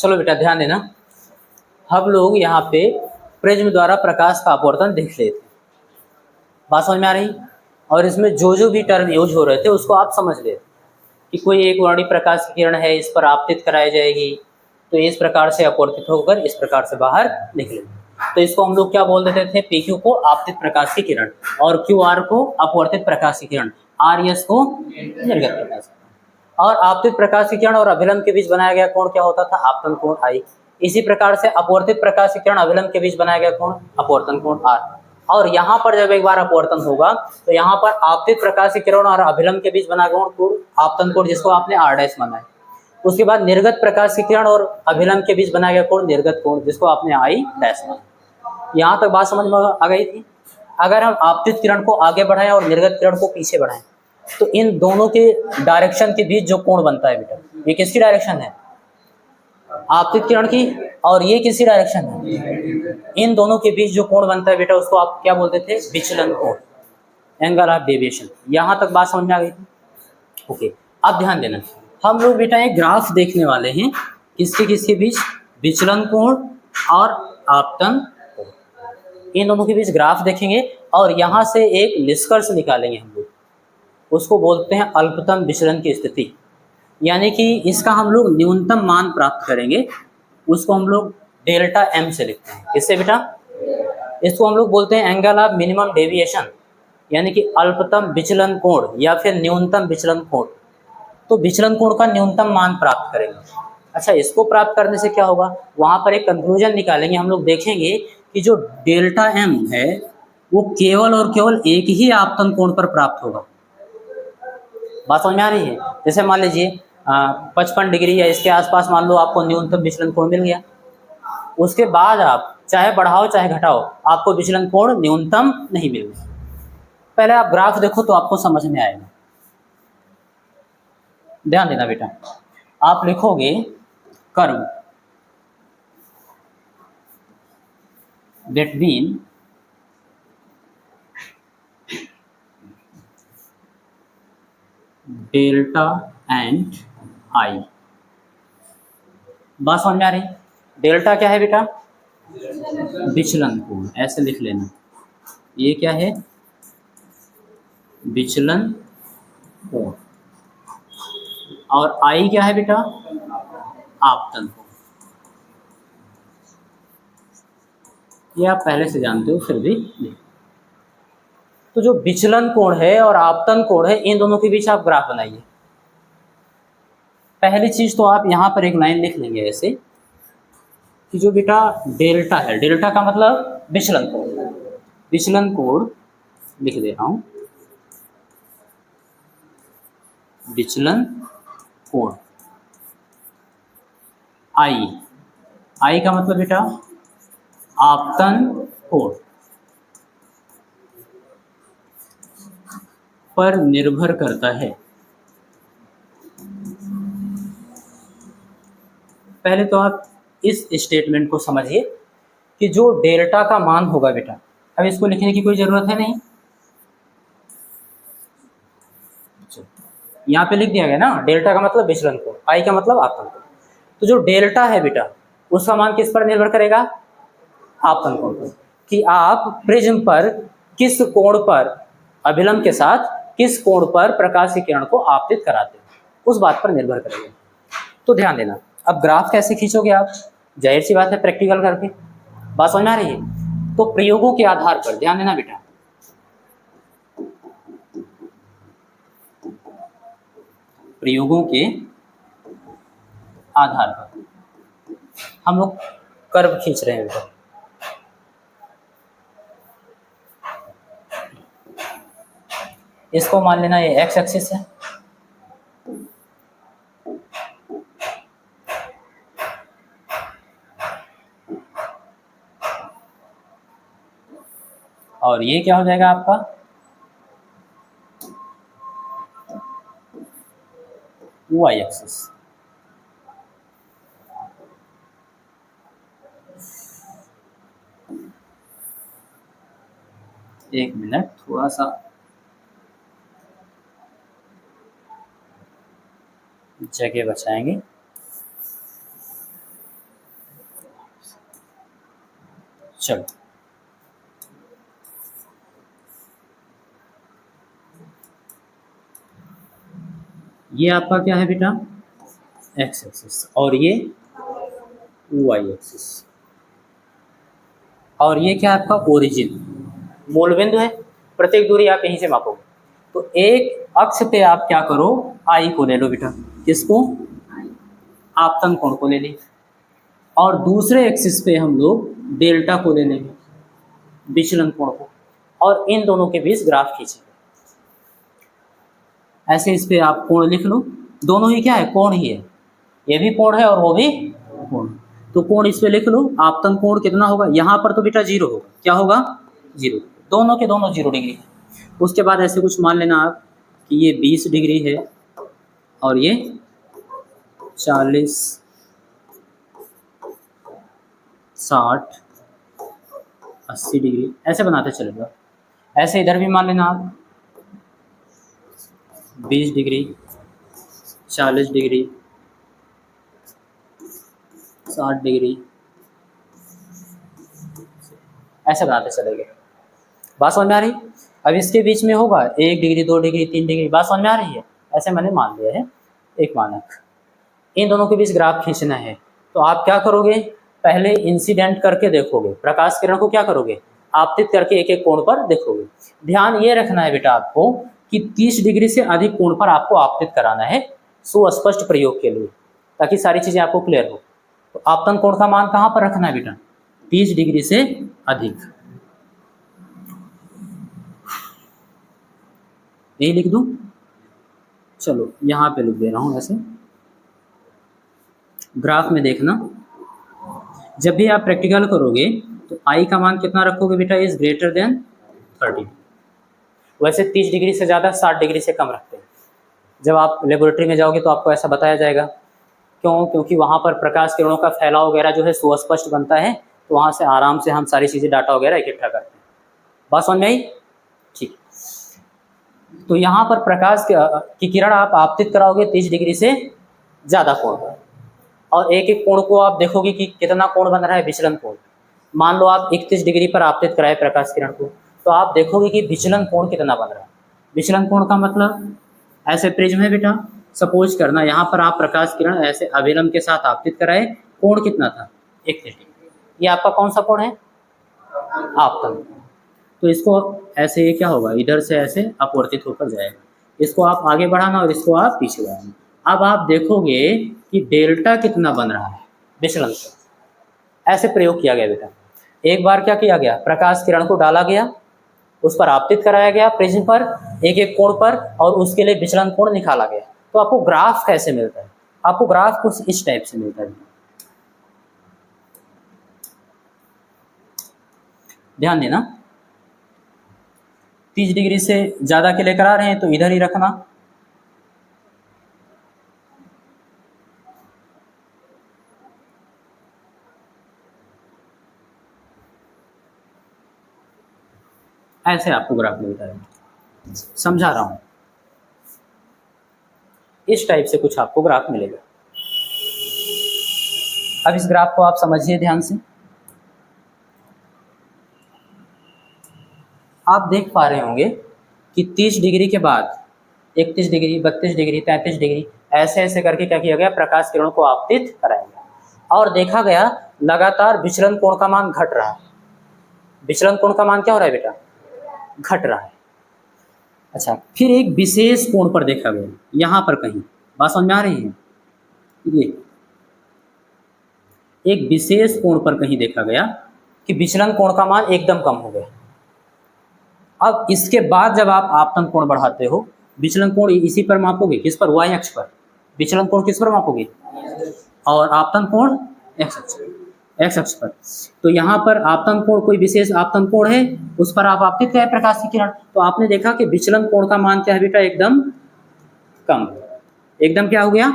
चलो बेटा ध्यान देना, हम लोग यहाँ पे प्रिज्म द्वारा प्रकाश का अपवर्तन देख लेते हैं। बात समझ में आ रही? और इसमें जो जो भी टर्म यूज हो रहे थे उसको आप समझ ले कि कोई एक वर्णीय प्रकाश की किरण है, इस पर आपतित कराई जाएगी तो इस प्रकार से अपवर्तित होकर इस प्रकार से बाहर निकलेगी, तो इसको हम लोग क्या बोल देते थे, PQ को आपतित प्रकाश की किरण और QR को अपवर्तित प्रकाश की किरण, RS को निर्गत प्रकाश। और आपतित प्रकाश की किरण और अभिलंब के बीच बनाया गया कोण क्या होता था, आपतन कोण I। इसी प्रकार से अपवर्तित प्रकाश की किरण अभिलंब के बीच बनाया गया कोण अपवर्तन कोण R। और यहाँ पर जब एक बार अपवर्तन होगा तो यहाँ पर आपतित प्रकाश की किरण और अभिलंब के बीच बना कोण आपतन कोण, जिसको आपने R' माना है। उसके बाद निर्गत प्रकाश की किरण और अभिलंब के बीच बनाया गया कोण निर्गत कोण, जिसको आपने I' माना। यहाँ तक बात समझ में आ गई थी? अगर हम आपतित किरण को आगे बढ़ाएं और निर्गत किरण को पीछे बढ़ाएं तो इन दोनों के डायरेक्शन के बीच जो कोण बनता है बेटा, ये किसकी डायरेक्शन है, आपतित किरण की, और ये किसकी डायरेक्शन है, इन दोनों के बीच जो कोण बनता है बेटा उसको आप क्या बोलते थे, विचलन कोण, एंगल ऑफ डेविएशन। यहाँ तक बात समझ में आ गई थी? ओके, अब ध्यान देना, हम लोग बेटा एक ग्राफ देखने वाले हैं, किसके किसके बीच, विचलन कोण और आपतन कोण, इन दोनों के बीच ग्राफ देखेंगे और यहाँ से एक निष्कर्ष निकालेंगे हम लोग, उसको बोलते हैं अल्पतम विचलन की स्थिति, यानी कि इसका हम लोग न्यूनतम मान प्राप्त करेंगे, उसको हम लोग डेल्टा M से लिखते हैं। किससे बेटा, इसको हम लोग बोलते हैं एंगल ऑफ मिनिमम डेविएशन, यानी कि अल्पतम विचलन कोण या फिर न्यूनतम विचलन कोण। तो विचलन कोण का न्यूनतम मान प्राप्त करेंगे। अच्छा, इसको प्राप्त करने से क्या होगा, वहाँ पर एक कंक्लूजन निकालेंगे, हम लोग देखेंगे कि जो डेल्टा M है वो केवल और केवल एक ही आपतन कोण पर प्राप्त होगा। बात समझ में आ रही है? जैसे मान लीजिए 55 डिग्री या इसके आसपास मान लो आपको न्यूनतम विचलन कोण मिल गया, उसके बाद आप चाहे बढ़ाओ चाहे घटाओ आपको विचलन कोण न्यूनतम नहीं मिलेगा। पहले आप ग्राफ देखो तो आपको समझ में आएगा। ध्यान देना बेटा, आप लिखोगे curve between delta and I। बात समझ में आ रही? डेल्टा क्या है बेटा, विचलन कोण, ऐसे लिख लेना, ये क्या है, विचलन कोण, और I क्या है बेटा, आपतन कोण। ये आप पहले से जानते हो फिर भी नहीं। तो जो विचलन कोण है और आपतन कोण है, इन दोनों के बीच आप ग्राफ बनाइए। पहली चीज तो आप यहाँ पर एक लाइन लिख लेंगे ऐसे कि जो बेटा डेल्टा है, डेल्टा का मतलब विचलन कोण, विचलन कोण लिख दे रहा हूँ, विचलन कोण I का मतलब बेटा आपतन कोण पर निर्भर करता है। पहले तो आप इस स्टेटमेंट को समझिए कि जो डेल्टा का मान होगा बेटा, अब इसको लिखने की कोई जरूरत है नहीं, यहाँ पे लिख दिया गया ना, डेल्टा का मतलब विचलन कोण, I का मतलब आपतन कोण। तो जो डेल्टा है बेटा उसका मान किस पर निर्भर करेगा, आपतन कोण पर, कि आप प्रिज्म पर किस कोण पर, अभिलंब के साथ किस कोण पर प्रकाश की किरण को आपतित कराते हैं, उस बात पर निर्भर करेगा। तो ध्यान देना, अब ग्राफ कैसे खींचोगे आप, जाहिर सी बात है प्रैक्टिकल करके। बात समझ में आ रही है? तो प्रयोगों के आधार पर, ध्यान देना बेटा, प्रयोगों के आधार पर हम लोग कर्व खींच रहे हैं बेटा। इसको मान लेना ये एक्स एक्सिस है, और ये क्या हो जाएगा आपका वाई एक्सिस। एक मिनट, थोड़ा सा जगह बचाएंगे। चलो ये आपका क्या है बेटा, एक्स एक्सिस, और ये वाई एक्सिस, और ये क्या है आपका ओरिजिन, मूल बिंदु है। प्रत्येक दूरी आप यहीं से मापोगे। तो एक अक्ष पे आप क्या करो, आई को ले लो बेटा, किसको, आपतन कोण को ले लें, और दूसरे एक्सिस पे हम लोग डेल्टा को ले लेंगे, विचलन कोण को, और इन दोनों के बीच ग्राफ खींचेंगे। ऐसे इस पे आप कोण लिख लो, दोनों ही क्या है, कोण ही है, ये भी कोण है और वो भी कोण। तो कोण इस पे लिख लो, आपतन कोण कितना होगा, यहाँ पर तो बेटा जीरो होगा, क्या होगा, जीरो, दोनों के दोनों 0 डिग्री है। उसके बाद ऐसे कुछ मान लेना आप कि ये 20 डिग्री है और ये 40, 60, 80 डिग्री, ऐसे बनाते चलेगा। ऐसे इधर भी मान लेना आप 20 डिग्री, 40 डिग्री, 60 डिग्री, ऐसे बनाते चलेंगे। बात समझ में आ रही। अब इसके बीच में होगा 1 डिग्री, 2 डिग्री, 3 डिग्री, बात समझ में आ रही है। ऐसे मैंने मान लिया है एक मानक। इन दोनों के बीच ग्राफ खींचना है, तो आप क्या करोगे, पहले इंसिडेंट करके देखोगे, प्रकाश किरण को क्या करोगे, आपतित करके एक एक कोण पर देखोगे। ध्यान ये रखना है बेटा आपको कि 30 डिग्री से अधिक कोण पर आपको आपतित कराना है सुस्पष्ट प्रयोग के लिए, ताकि सारी चीजें आपको क्लियर हो। तो आपतन कोण का मान कहाँ पर रखना है बेटा, 30 डिग्री से अधिक। यही लिख दूं, चलो यहाँ पे लिख दे रहा हूँ। ऐसे ग्राफ में देखना, जब भी आप प्रैक्टिकल करोगे तो आई का मान कितना रखोगे बेटा, इज ग्रेटर देन 30। वैसे 30 डिग्री से ज़्यादा 60 डिग्री से कम रखते हैं। जब आप लेबोरेटरी में जाओगे तो आपको ऐसा बताया जाएगा। क्यों, क्योंकि वहाँ पर प्रकाश किरणों का फैलाव वगैरह जो है सुस्पष्ट बनता है, तो वहाँ से आराम से हम सारी चीज़ें डाटा वगैरह इकट्ठा करते हैं। बात समझ में आई, ठीक। तो यहाँ पर प्रकाश की किरण आप आपतित कराओगे 30 डिग्री से ज़्यादा कोण पर, और एक एक कोण को आप देखोगे कि कितना कोण बन रहा है, विचलन कोण। मान लो आप 31 डिग्री पर आपतित कराए प्रकाश किरण को, तो आप देखोगे कि विचलन कोण कितना बन रहा है। विचलन कोण का मतलब, ऐसे प्रिज्म है बेटा, सपोज करना यहाँ पर आप प्रकाश किरण ऐसे अभिलंब के साथ आपतित कराए, कोण कितना था, 31 डिग्री। ये आपका कौन सा कोण है, आपतन। तो इसको ऐसे ये क्या होगा, इधर से ऐसे अपवर्तित होकर जाएगा। इसको आप आगे बढ़ाना और इसको आप पीछे बढ़ाना। अब आप देखोगे कि डेल्टा कितना बन रहा है, विचलन कोण। ऐसे प्रयोग किया गया बेटा। एक बार क्या किया गया, प्रकाश किरण को डाला गया, उस पर आपतित कराया गया प्रिज्म पर एक एक कोण पर, और उसके लिए विचलन कोण निकाला गया। तो आपको ग्राफ कैसे मिलता है, आपको ग्राफ कुछ इस टाइप से मिलता है। ध्यान देना, 30 डिग्री से ज़्यादा के लिए करा रहे हैं तो इधर ही रखना, ऐसे आपको ग्राफ मिलता है। समझा रहा हूँ, इस टाइप से कुछ आपको ग्राफ मिलेगा। अब इस ग्राफ को आप समझिए ध्यान से। आप देख पा रहे होंगे कि 30 डिग्री के बाद 31 डिग्री, 32 डिग्री, 33 डिग्री, ऐसे ऐसे करके क्या किया गया, प्रकाश किरणों को आपतित कराया गया, और देखा गया लगातार विचलन कोण का मान घट रहा है। विचलन कोण का मान क्या हो रहा है बेटा, घट रहा है। अच्छा, फिर एक विशेष कोण पर देखा गया, यहाँ पर कहीं, बात समझ में आ रही है, ये एक विशेष कोण पर कहीं देखा गया कि विचलन कोण का मान एकदम कम हो गया। अब इसके बाद जब आप आपतन कोण बढ़ाते हो, विचलन कोण इसी पर मापोगे, किस पर, वाई अक्ष पर। विचलन कोण किस पर मापोगे, और आपतन कोण एक्स अक्ष पर। तो यहाँ पर आपतन कोण, कोई विशेष आपतन कोण है, उस पर आप आपतित है प्रकाश की किरण, तो आपने देखा कि विचलन कोण का मान क्या है बेटा, एकदम कम, एकदम क्या हो गया,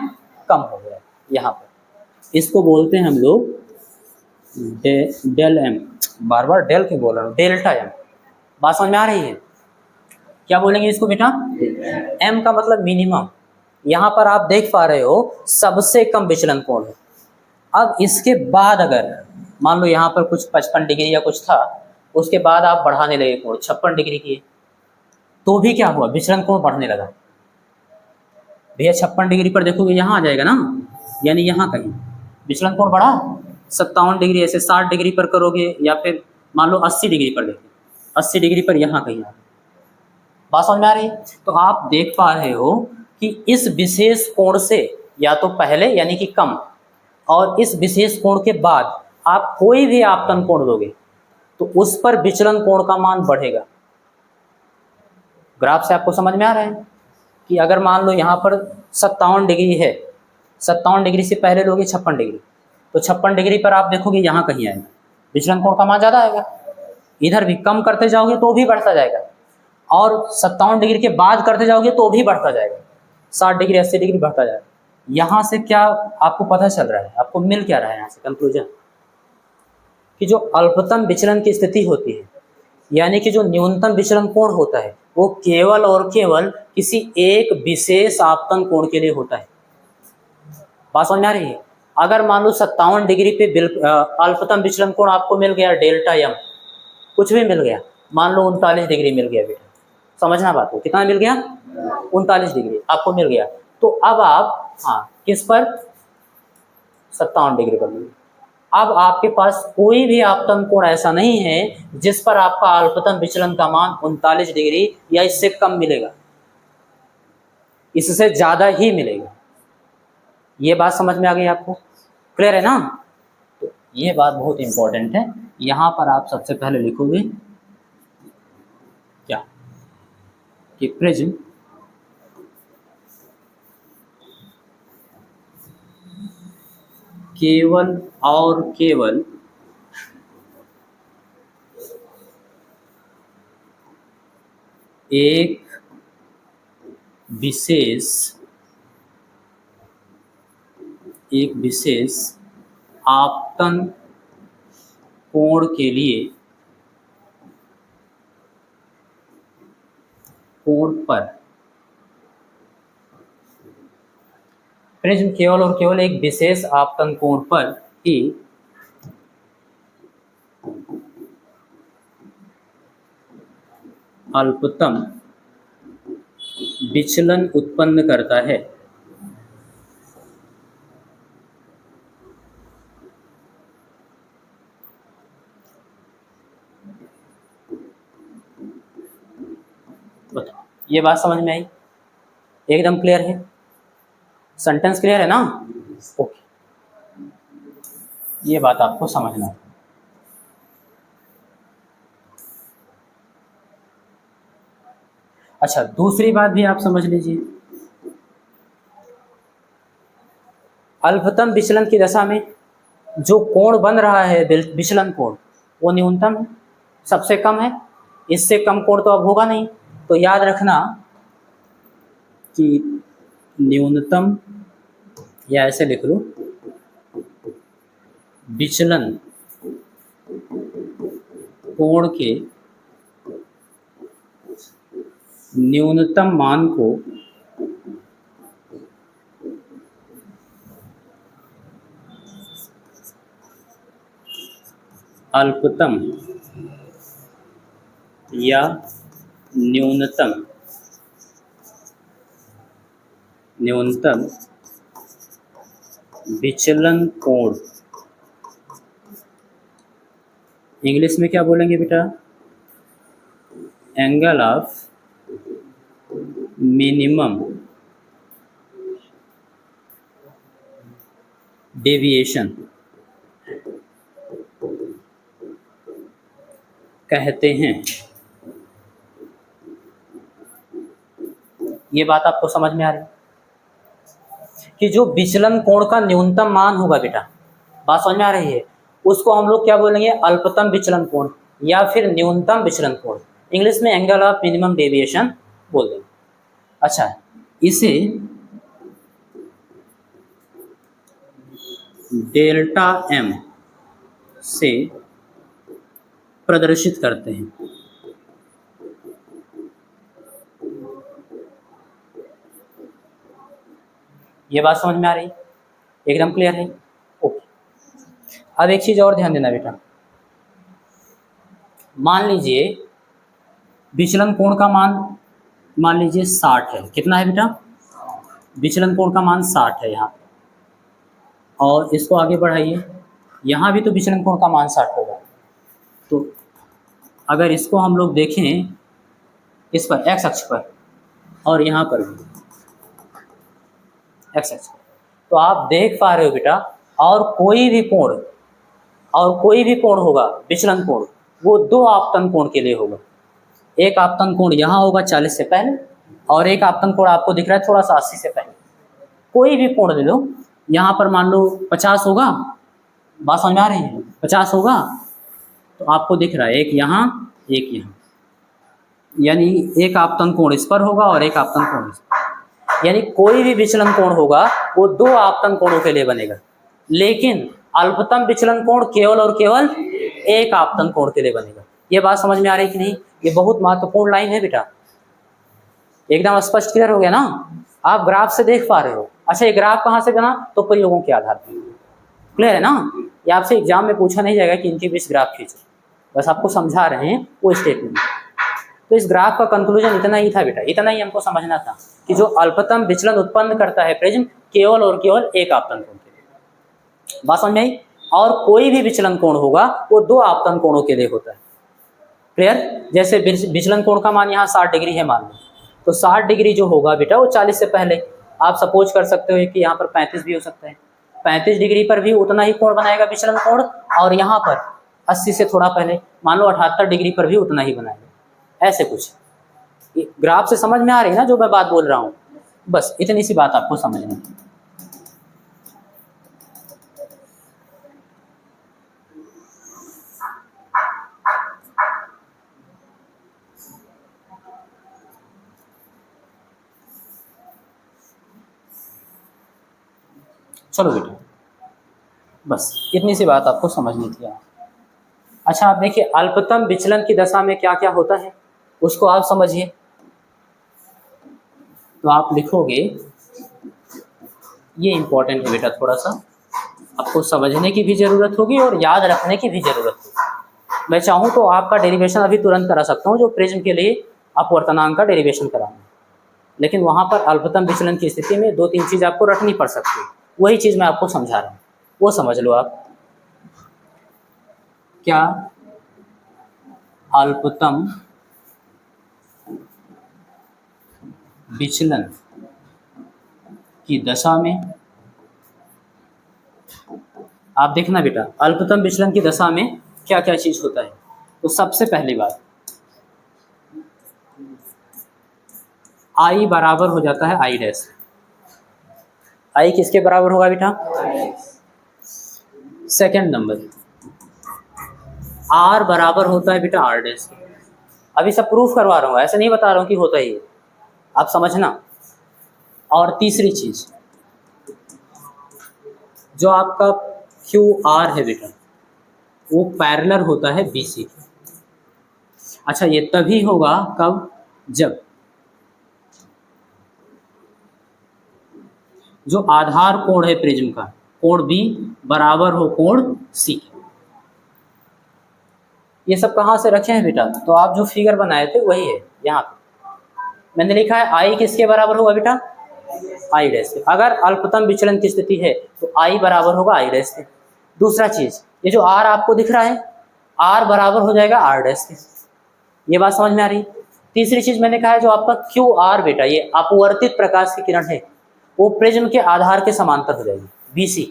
कम हो गया। यहाँ पर इसको बोलते हैं हम लोग डेल एम, बार बार डेल क्यों बोल रहा हूँ, डेल्टा एम। बात समझ में आ रही है, क्या बोलेंगे इसको बेटा, एम का मतलब मिनिमम। यहाँ पर आप देख पा रहे हो सबसे कम विचलन कोण है। अब इसके बाद अगर मान लो यहाँ पर कुछ 55 डिग्री या कुछ था, उसके बाद आप बढ़ाने लगे कोण 56 डिग्री किए, तो भी क्या हुआ, विचलन कोण बढ़ने लगा। भैया 56 डिग्री पर देखोगे यहाँ आ जाएगा ना, यानी यहाँ कहीं विचलन कोण बढ़ा। 57 डिग्री ऐसे 60 डिग्री पर करोगे, या फिर मान लो 80 डिग्री पर देखें, 80 डिग्री पर यहाँ कहीं आ, बात समझ में आ रही है। तो आप देख पा रहे हो कि इस विशेष कोण से या तो पहले यानी कि कम, और इस विशेष कोण के बाद आप कोई भी आपतन कोण दोगे तो उस पर विचलन कोण का मान बढ़ेगा। ग्राफ से आपको समझ में आ रहा है कि अगर मान लो यहाँ पर 57 डिग्री है, 57 डिग्री से पहले लोगे 56 डिग्री, तो 56 डिग्री पर आप देखोगे यहाँ कहीं आएगा, विचलन कोण का मान ज़्यादा आएगा। इधर भी कम करते जाओगे तो भी बढ़ता जाएगा, और 57 डिग्री के बाद करते जाओगे तो भी बढ़ता जाएगा, 60 डिग्री 80 डिग्री बढ़ता जाएगा। यहाँ से क्या आपको पता चल रहा है, आपको मिल क्या रहा है यहाँ से कंक्लूजन, कि जो अल्पतम विचलन की स्थिति होती है, यानी कि जो न्यूनतम विचलन कोण होता है, वो केवल और केवल किसी एक विशेष आपतन कोण के लिए होता है। बात समझ में आ रही है। अगर मान लो 57 डिग्री पे अल्पतम विचलन कोण आपको मिल गया, डेल्टा एम कुछ भी मिल गया, मान लो 39 डिग्री मिल गया बेटा, समझना बात को, कितना मिल गया, 39 डिग्री आपको मिल गया, तो अब आप किस पर, 57 डिग्री पर मिल गया। अब आपके पास कोई भी आपतन कोण ऐसा नहीं है जिस पर आपका अल्पतम विचलन का मान 39 डिग्री या इससे कम मिलेगा, इससे ज़्यादा ही मिलेगा। ये बात समझ में आ गई आपको, क्लियर है ना। तो ये बात बहुत इंपॉर्टेंट है। यहाँ पर आप सबसे पहले लिखोगे क्या, कि प्रिज्म केवल और केवल एक विशेष आपतन कोण के लिए कोण पर, प्रिज्म केवल और केवल एक विशेष आपतन कोण पर ही अल्पतम विचलन उत्पन्न करता है। बताओ, ये बात समझ में आई, एकदम क्लियर है, सेंटेंस क्लियर है ना, ओके, ये बात आपको समझना है। अच्छा, दूसरी बात भी आप समझ लीजिए, अल्पतम विचलन की दशा में जो कोण बन रहा है विचलन कोण, वो न्यूनतम है, सबसे कम है, इससे कम कोण तो अब होगा नहीं। तो याद रखना कि न्यूनतम, या ऐसे लिख लो, विचलन कोण के न्यूनतम मान को अल्पतम या न्यूनतम विचलन कोण, इंग्लिश में क्या बोलेंगे बेटा, एंगल ऑफ मिनिमम डेविएशन कहते हैं। ये बात आपको समझ में आ रही है कि जो विचलन कोण का न्यूनतम मान होगा बेटा, बात समझ में आ रही है, उसको हम लोग क्या बोलेंगे, अल्पतम विचलन कोण या फिर न्यूनतम विचलन कोण, इंग्लिश में एंगल ऑफ मिनिमम डेविएशन बोल देंगे। अच्छा, इसे डेल्टा एम से प्रदर्शित करते हैं। ये बात समझ में आ रही, एकदम क्लियर है, ओके। अब एक चीज़ और ध्यान देना बेटा, मान लीजिए विचलन कोण का मान लीजिए 60 है। कितना है बेटा? विचलन कोण का मान 60 है यहाँ, और इसको आगे बढ़ाइए, यहाँ भी तो विचलन कोण का मान 60 होगा। तो अगर इसको हम लोग देखें इस पर x अक्ष पर और यहाँ पर भी x अक्ष पर, तो आप देख पा रहे हो बेटा, और कोई भी कोण होगा विचलन कोण, वो दो आपतन कोण के लिए होगा। एक आपतन कोण यहाँ होगा 40 से पहले, और एक आपतन कोण आपको दिख रहा है थोड़ा सा 80 से पहले। कोई भी कोण ले लो, यहाँ पर मान लो 50 होगा, बात समझ में आ रही है? 50 होगा तो आपको दिख रहा है एक यहाँ एक यहाँ, यानी एक आपतन कोण इस पर होगा और एक आपतन कोण इस पर, यानी कोई भी विचलन कोण होगा वो दो आपतन कोणों के लिए बनेगा। लेकिन अल्पतम विचलन कोण केवल और केवल एक आपतन कोण के लिए बनेगा। ये बात समझ में आ रही है कि नहीं? ये बहुत महत्वपूर्ण लाइन है बेटा, एकदम स्पष्ट क्लियर हो गया ना? आप ग्राफ से देख पा रहे हो। अच्छा, ये ग्राफ कहाँ से बना? तो प्रयोगों के आधार पर। क्लियर है ना? ये आपसे एग्जाम में पूछा नहीं जाएगा कि इनके बीच ग्राफ खींचो, बस आपको समझा रहे हैं वो स्टेटमेंट। तो इस ग्राफ का कंक्लूजन इतना ही था बेटा, इतना ही हमको समझना था कि जो अल्पतम विचलन उत्पन्न करता है प्रिज्म केवल और केवल एक आपतन कोण के लिए। बात समझ में आई? और कोई भी विचलन कोण होगा वो दो आपतन कोणों के लिए होता है। क्लियर? जैसे विचलन कोण का मान यहाँ 60 डिग्री है मान लो, तो 60 डिग्री जो होगा बेटा वो 40 से पहले, आप सपोज कर सकते हो कि यहाँ पर 35 भी हो सकता है। 35 डिग्री पर भी उतना ही कोण बनाएगा विचलन कोण, और यहाँ पर 80 से थोड़ा पहले मान लो 78 डिग्री पर भी उतना ही बनाएगा। ऐसे कुछ ग्राफ से समझ में आ रही है ना जो मैं बात बोल रहा हूँ? बस इतनी सी बात आपको समझनी है। चलो बेटा, बस इतनी सी बात आपको समझनी थी। अच्छा, आप देखिए अल्पतम विचलन की दशा में क्या क्या होता है उसको आप समझिए। तो आप लिखोगे, ये इंपॉर्टेंट है बेटा, थोड़ा सा आपको समझने की भी ज़रूरत होगी और याद रखने की भी ज़रूरत होगी। मैं चाहूँ तो आपका डेरिवेशन अभी तुरंत करा सकता हूँ, जो प्रिज्म के लिए अपवर्तनांक का डेरिवेशन कराना, लेकिन वहाँ पर अल्पतम विचलन की स्थिति में 2-3 चीज़ आपको रखनी पड़ सकती है। वही चीज़ मैं आपको समझा रहा हूँ, वो समझ लो आप। क्या अल्पतम विचलन की दशा में, आप देखना बेटा, अल्पतम विचलन की दशा में क्या क्या चीज होता है। तो सबसे पहली बात, आई बराबर हो जाता है आई डैश। आई किसके बराबर होगा बेटा? सेकंड नंबर, आर बराबर होता है बेटा आर डैश। अभी सब प्रूफ करवा रहा हूँ, ऐसे नहीं बता रहा हूँ कि होता ही है, आप समझना। और तीसरी चीज, जो आपका क्यू आर है बेटा, वो पैरेलल होता है BC। अच्छा, ये तभी होगा कब? जब जो आधार कोण है प्रिज्म का, कोण B बराबर हो कोण C। ये सब कहाँ से रखे हैं बेटा? तो आप जो फिगर बनाए थे वही है, यहाँ पे मैंने लिखा है आई किसके बराबर होगा बेटा? आई डैश के। अगर अल्पतम विचलन की स्थिति है तो आई बराबर होगा आई डैश के। दूसरा चीज, ये जो आर आपको दिख रहा है, आर बराबर हो जाएगा आर डैश के। ये बात समझ में आ रही? तीसरी चीज मैंने कहा है, जो आपका क्यू आर बेटा, ये अपवर्तित प्रकाश की किरण है, वो प्रिज्म के आधार के समांतर हो जाएगी BC।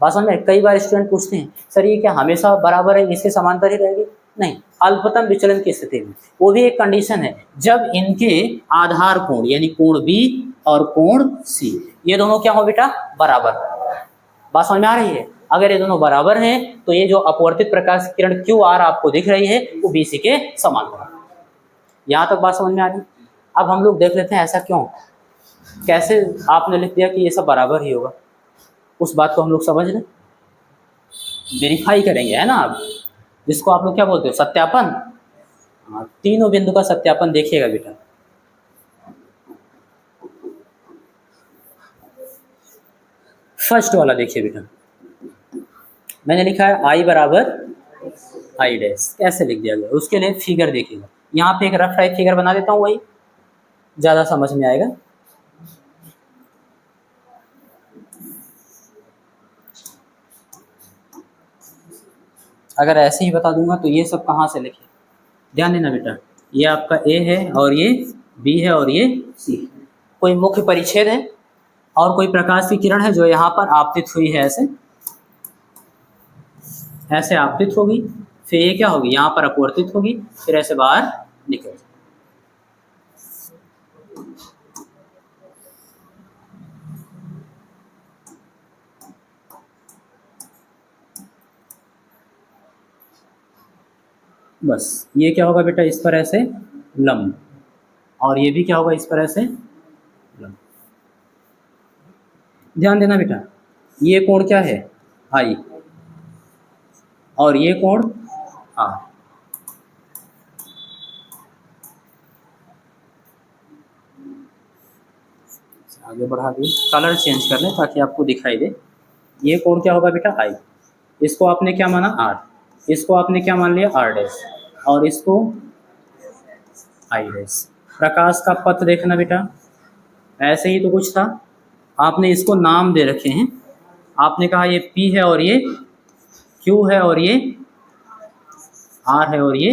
बात समझ में? कई बार स्टूडेंट पूछते हैं सर ये क्या हमेशा बराबर है, इसके समांतर ही रहेगी? नहीं, अल्पतम विचलन की स्थिति में वो भी एक कंडीशन है, जब इनके आधार कोण यानी कोण B और कोण C ये दोनों क्या हो बेटा? बराबर। बात समझ में आ रही है? अगर ये दोनों बराबर हैं तो ये जो अपवर्तित प्रकाश किरण क्यू आर आपको दिख रही है वो BC के समांतर। यहाँ तक बात समझ में आ रही? अब हम लोग देख लेते हैं ऐसा क्यों, कैसे आपने लिख दिया कि ये सब बराबर ही होगा। उस बात को हम लोग समझ लें, वेरीफाई करेंगे, है ना? आप जिसको आप लोग क्या बोलते हो, सत्यापन। हाँ, तीनों बिंदु का सत्यापन देखिएगा बेटा। फर्स्ट वाला देखिए बेटा, मैंने लिखा है आई बराबर आई डैश, कैसे लिख दिया गया उसके लिए फिगर देखिएगा। यहाँ पे एक रफ टाइप फिगर बना देता हूँ, वही ज़्यादा समझ में आएगा। अगर ऐसे ही बता दूंगा तो ये सब कहाँ से लिखे, ध्यान देना बेटा। ये आपका ए है और ये बी है और ये सी। कोई मुख्य परिच्छेद है और कोई प्रकाश की किरण है जो यहाँ पर आपतित हुई है, ऐसे ऐसे आपतित होगी, फिर ये क्या होगी, यहाँ पर अपवर्तित होगी, फिर ऐसे बाहर निकल। बस ये क्या होगा बेटा, इस पर ऐसे लंब, और ये भी क्या होगा, इस पर ऐसे लंब। ध्यान देना बेटा, ये कोण क्या है, आई, और ये कोण आर। आगे बढ़ा दिए, कलर चेंज कर लें ताकि आपको दिखाई दे। ये कोण क्या होगा बेटा, आई, इसको आपने क्या माना, आर, इसको आपने क्या मान लिया, आर डैश, और इसको आई डैश। प्रकाश का पथ देखना बेटा, ऐसे ही तो कुछ था, आपने इसको नाम दे रखे हैं। आपने कहा ये P है और ये Q है और ये R है और ये।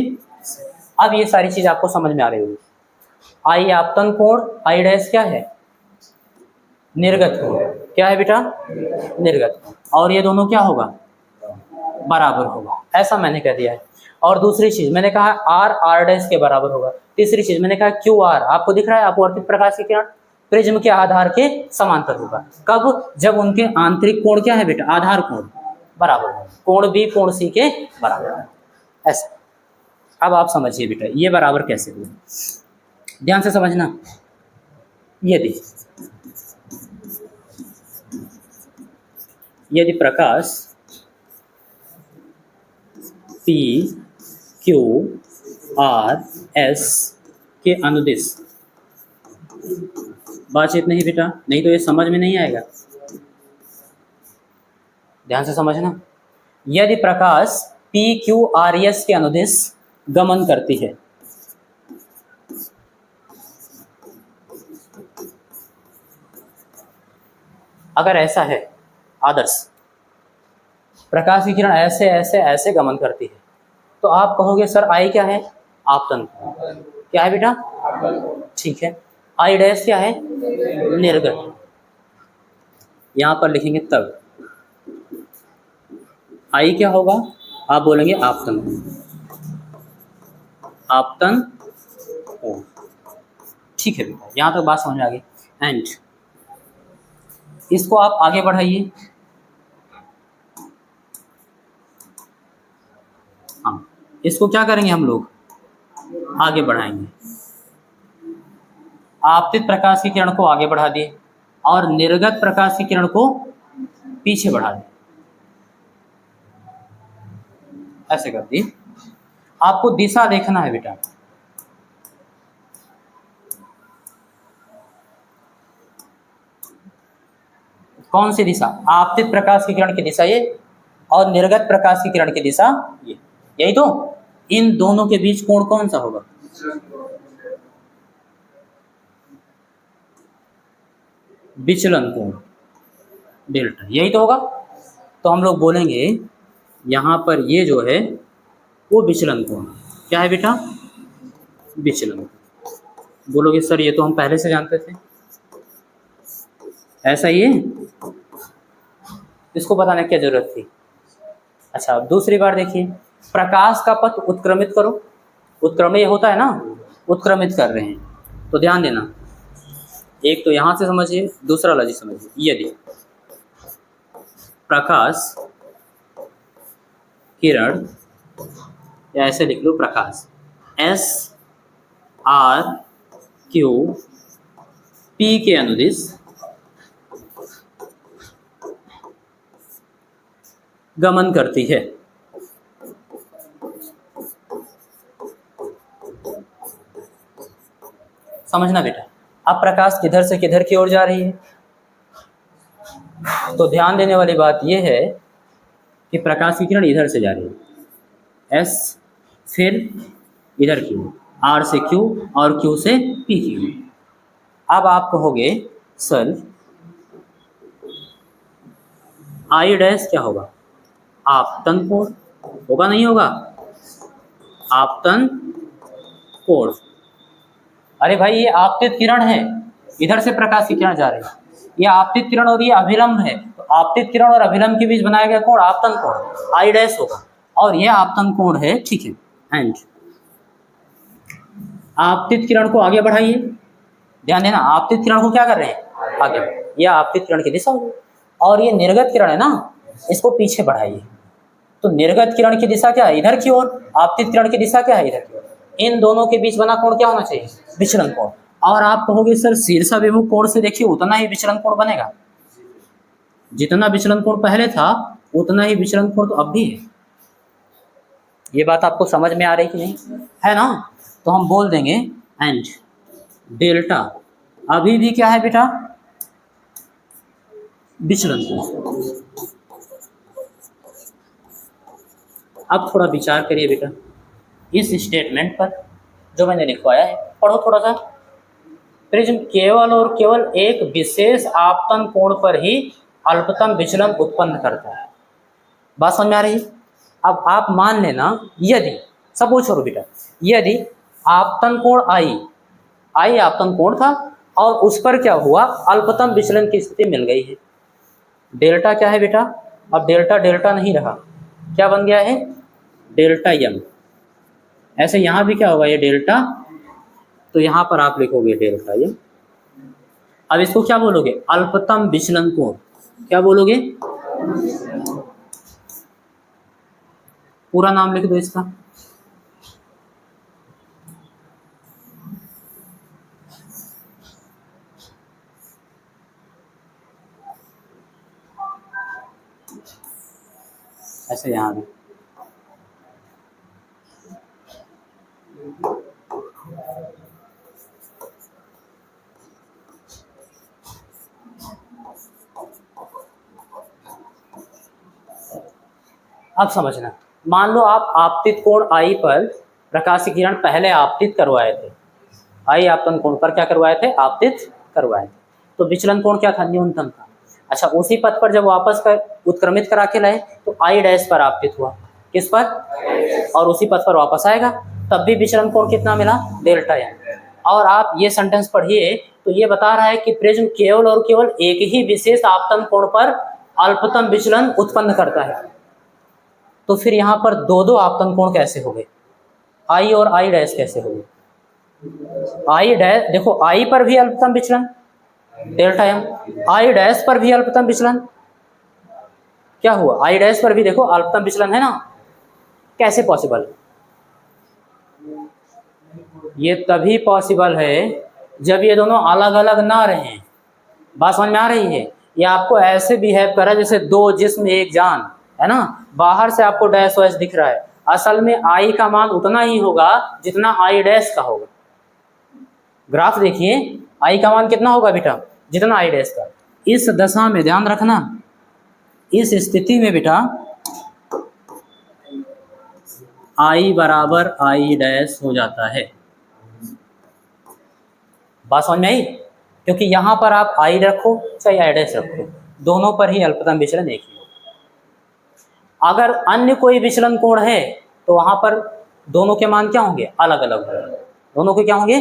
अब ये सारी चीज आपको समझ में आ रही होगी। आई आपतन कोण, आई डैश क्या है, निर्गत कोण, क्या है बेटा, निर्गत कोण, और ये दोनों क्या होगा, बराबर होगा, ऐसा मैंने कह दिया है। और दूसरी चीज मैंने कहा आर आर डैश के बराबर होगा। तीसरी चीज मैंने कहा क्यू आर, आपको दिख रहा है, अपवर्तित प्रकाश की किरण प्रिज्म के आधार के समांतर होगा। कब, जब उनके आंतरिक कोण क्या है बेटा, आधार कोण बराबर होगा, कोण बी कोण सी के बराबर है, ऐसा। अब आप समझिए बेटा ये बराबर कैसे हुआ, ध्यान से समझना। यदि प्रकाश P Q R S के अनुदिश, बातचीत नहीं बेटा, नहीं तो ये समझ में नहीं आएगा, ध्यान से समझना। यदि प्रकाश P Q R S के अनुदिश गमन करती है, अगर ऐसा है आदर्श, प्रकाश की किरण ऐसे ऐसे ऐसे गमन करती है, तो आप कहोगे सर आई क्या है, आपतन कोण, क्या है बेटा, ठीक है। आई डैश क्या है, निर्गत, यहां पर लिखेंगे तब आई क्या होगा, आप बोलेंगे आपतन कोण, आपतन कोण, ठीक है बेटा, यहां तक बात समझ में आ गई। एंड इसको आप आगे बढ़ाइए, हाँ इसको क्या करेंगे हम लोग, आगे बढ़ाएंगे। आपतित प्रकाश की किरण को आगे बढ़ा दिए और निर्गत प्रकाश की किरण को पीछे बढ़ा दिए, ऐसे कर दिए। आपको दिशा देखना है बेटा, कौन सी दिशा, आपतित प्रकाश की किरण की दिशा ये और निर्गत प्रकाश की किरण की दिशा ये, यही तो। इन दोनों के बीच कोण कौन सा होगा, विचलन कोण, डेल्टा, यही तो होगा। तो हम लोग बोलेंगे यहाँ पर ये जो है वो विचलन कोण, क्या है बेटा, विचलन। बोलोगे सर ये तो हम पहले से जानते थे, ऐसा ही है, इसको बताने की क्या जरूरत थी। अच्छा अब दूसरी बार देखिए, प्रकाश का पथ उत्क्रमित करो, उत्क्रमण होता है ना, उत्क्रमित कर रहे हैं, तो ध्यान देना, एक तो यहां से समझिए, दूसरा लजी समझिए। यदि प्रकाश किरण, या ऐसे लिख लो प्रकाश S R Q P के अनुदिश गमन करती है, समझना बेटा। अब प्रकाश किधर से किधर की ओर जा रही है, तो ध्यान देने वाली बात यह है कि प्रकाश की किरण इधर से जा रही है, S फिर इधर Q, R से Q और Q से PQ। अब आप कहोगे सर I डैश क्या होगा? आपतन कोण होगा, नहीं होगा? आपतन कोण। अरे भाई ये आपतित किरण है, इधर से प्रकाश की किरण जा रही है, ये आपतित किरण और ये अभिलंब है, तो आपतित किरण और अभिलंब के बीच बनाया गया कोण आपतन कोण आई डैश होगा, और ये आपतन कोण है, ठीक है। एंड आपतित किरण को आगे बढ़ाइए, ध्यान देना, आपतित किरण को क्या कर रहे हैं? आगे, यह आपतित किरण की दिशा होगी, और ये निर्गत किरण है ना, इसको पीछे बढ़ाइए। तो निर्गत किरण की दिशा क्या है? इधर की ओर। आपतित किरण की दिशा क्या है? इधर की ओर। इन दोनों के बीच बना कोण क्या होना चाहिए? विचलन कोण। और आप कहोगे सर शीर्षाभिमुख कोण से देखिए उतना ही विचलन कोण बनेगा, जितना विचलन कोण पहले था उतना ही विचलन कोण तो अब भी है। ये बात आपको समझ में आ रही कि नहीं है ना? तो हम बोल देंगे एंड डेल्टा अभी भी क्या है बेटा? विचलन कोण। अब थोड़ा विचार करिए बेटा इस स्टेटमेंट पर जो मैंने लिखवाया है, पढ़ो थोड़ा सा। प्रिज्म केवल और केवल एक विशेष आपतन कोण पर ही अल्पतम विचलन उत्पन्न करता है। बात समझ में आ रही है? अब आप मान लेना, यदि सब कुछ छोड़ो बेटा, यदि आपतन कोण आई आपतन कोण था और उस पर क्या हुआ? अल्पतम विचलन की स्थिति मिल गई है। डेल्टा क्या है बेटा? अब डेल्टा डेल्टा नहीं रहा, क्या बन गया है? डेल्टा यम। ऐसे यहाँ भी क्या होगा? ये डेल्टा, तो यहाँ पर आप लिखोगे डेल्टा यम। अब इसको क्या बोलोगे? अल्पतम विचलन कोण। क्या बोलोगे? पूरा नाम लिख दो इसका। ऐसे यहाँ भी अब समझना, मान लो आप आपतित कोण आई पर प्रकाश की किरण पहले आपतित करवाए थे, आई आपतन कोण पर क्या करवाए थे? आपतित करवाए थे, तो विचलन कोण क्या था? न्यूनतम था। अच्छा, उसी पथ पर जब वापस कर उत्क्रमित करा के लाए तो आई डैश पर आपतित हुआ, किस पर? और उसी पथ पर वापस आएगा, तब भी विचलन कोण कितना मिला? Delta M. और आप ये सेंटेंस पढ़िए तो ये बता रहा है कि प्रिज्म केवल और केवल एक ही विशेष आपतन कोण पर अल्पतम विचलन उत्पन्न करता है। तो फिर यहाँ पर दो दो आपतन कोण कैसे हो गए? आई और आई डैश कैसे हो गए? आई डैश देखो, आई पर भी अल्पतम विचलन डेल्टा एम, आई डैश पर भी अल्पतम विचलन, क्या हुआ? आई डैश पर भी देखो अल्पतम विचलन है ना, कैसे पॉसिबल? ये तभी पॉसिबल है जब ये दोनों अलग अलग ना रहें। बात समझ में आ रही है? ये आपको ऐसे बिहेव कर रहा है जैसे दो जिस्म एक जान, है ना? बाहर से आपको डैश वैश दिख रहा है, असल में आई का मान उतना ही होगा जितना आई डैश का होगा। ग्राफ देखिए, आई का मान कितना होगा बेटा? जितना आई डैश का। इस दशा में ध्यान रखना, इस स्थिति में बेटा आई बराबर आई डैश हो जाता है। बात समझ में आई? क्योंकि यहाँ पर आप आई रखो चाहे आई डैश रखो, दोनों पर ही अल्पतम विचलन एक ही होगा। अगर अन्य कोई विचलन कोण है तो वहाँ पर दोनों के मान क्या होंगे? अलग अलग होंगे। दोनों के क्या होंगे?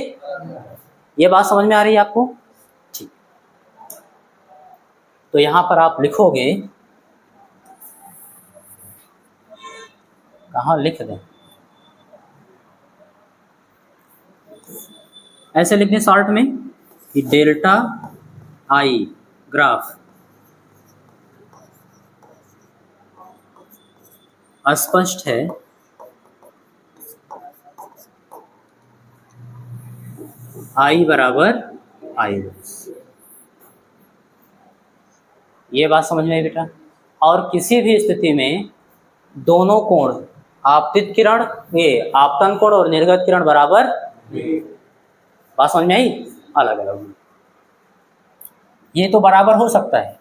ये बात समझ में आ रही है आपको? ठीक, तो यहाँ पर आप लिखोगे, कहाँ लिख दें? ऐसे लिख दें शॉर्ट में कि डेल्टा आई ग्राफ अस्पष्ट है, आई बराबर आई डैश। ये बात समझ में आई बेटा? और किसी भी स्थिति में दोनों कोण आपतित किरण, ये आपतन कोण और निर्गत किरण बराबर, बात समझ में आई? अलग अलग। ये तो बराबर हो सकता है,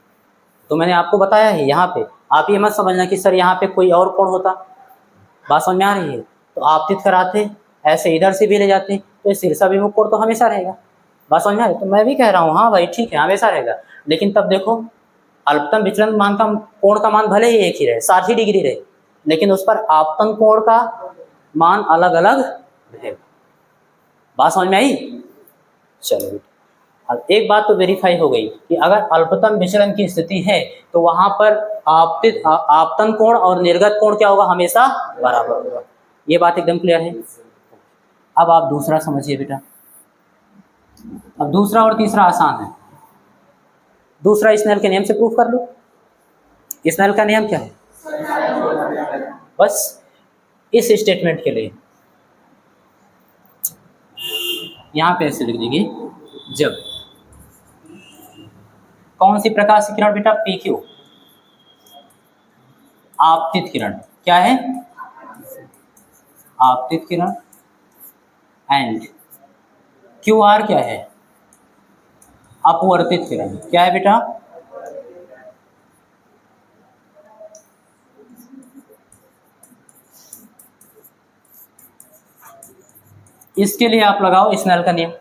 तो मैंने आपको बताया है यहाँ पे आप ये मत समझना कि सर यहाँ पे कोई और कोण होता, बात समझ में आ रही है, तो आपतित कराते ऐसे इधर से भी ले जाते तो शीर्षाभिमुख कोण तो हमेशा रहेगा, बात समझ में आ रही है। तो मैं भी कह रहा हूँ हाँ भाई ठीक है हमेशा रहेगा, लेकिन तब देखो अल्पतम विचलन मान का कोण का मान भले ही एक ही रहे 60 डिग्री रहे, लेकिन उस पर आपतन कोण का मान अलग अलग रहेगा, बात समझ में आई। चलो अब एक बात तो वेरीफाई हो गई कि अगर अल्पतम विचलन की स्थिति है तो वहां पर आपतन कोण और निर्गत कोण क्या होगा, हमेशा बराबर होगा, ये बात एकदम क्लियर है। अब आप दूसरा समझिए बेटा, अब दूसरा और तीसरा आसान है। दूसरा स्नेल के नियम से प्रूफ कर लो। स्नेल का नियम क्या है, बस इस स्टेटमेंट के लिए यहां पे ऐसे लिख देंगे, जब कौन सी प्रकाश किरण बेटा, PQ आपतित किरण, क्या है आपतित किरण, एंड QR क्या है अपवर्तित किरण, क्या है बेटा, इसके लिए आप लगाओ स्नेल का नियम।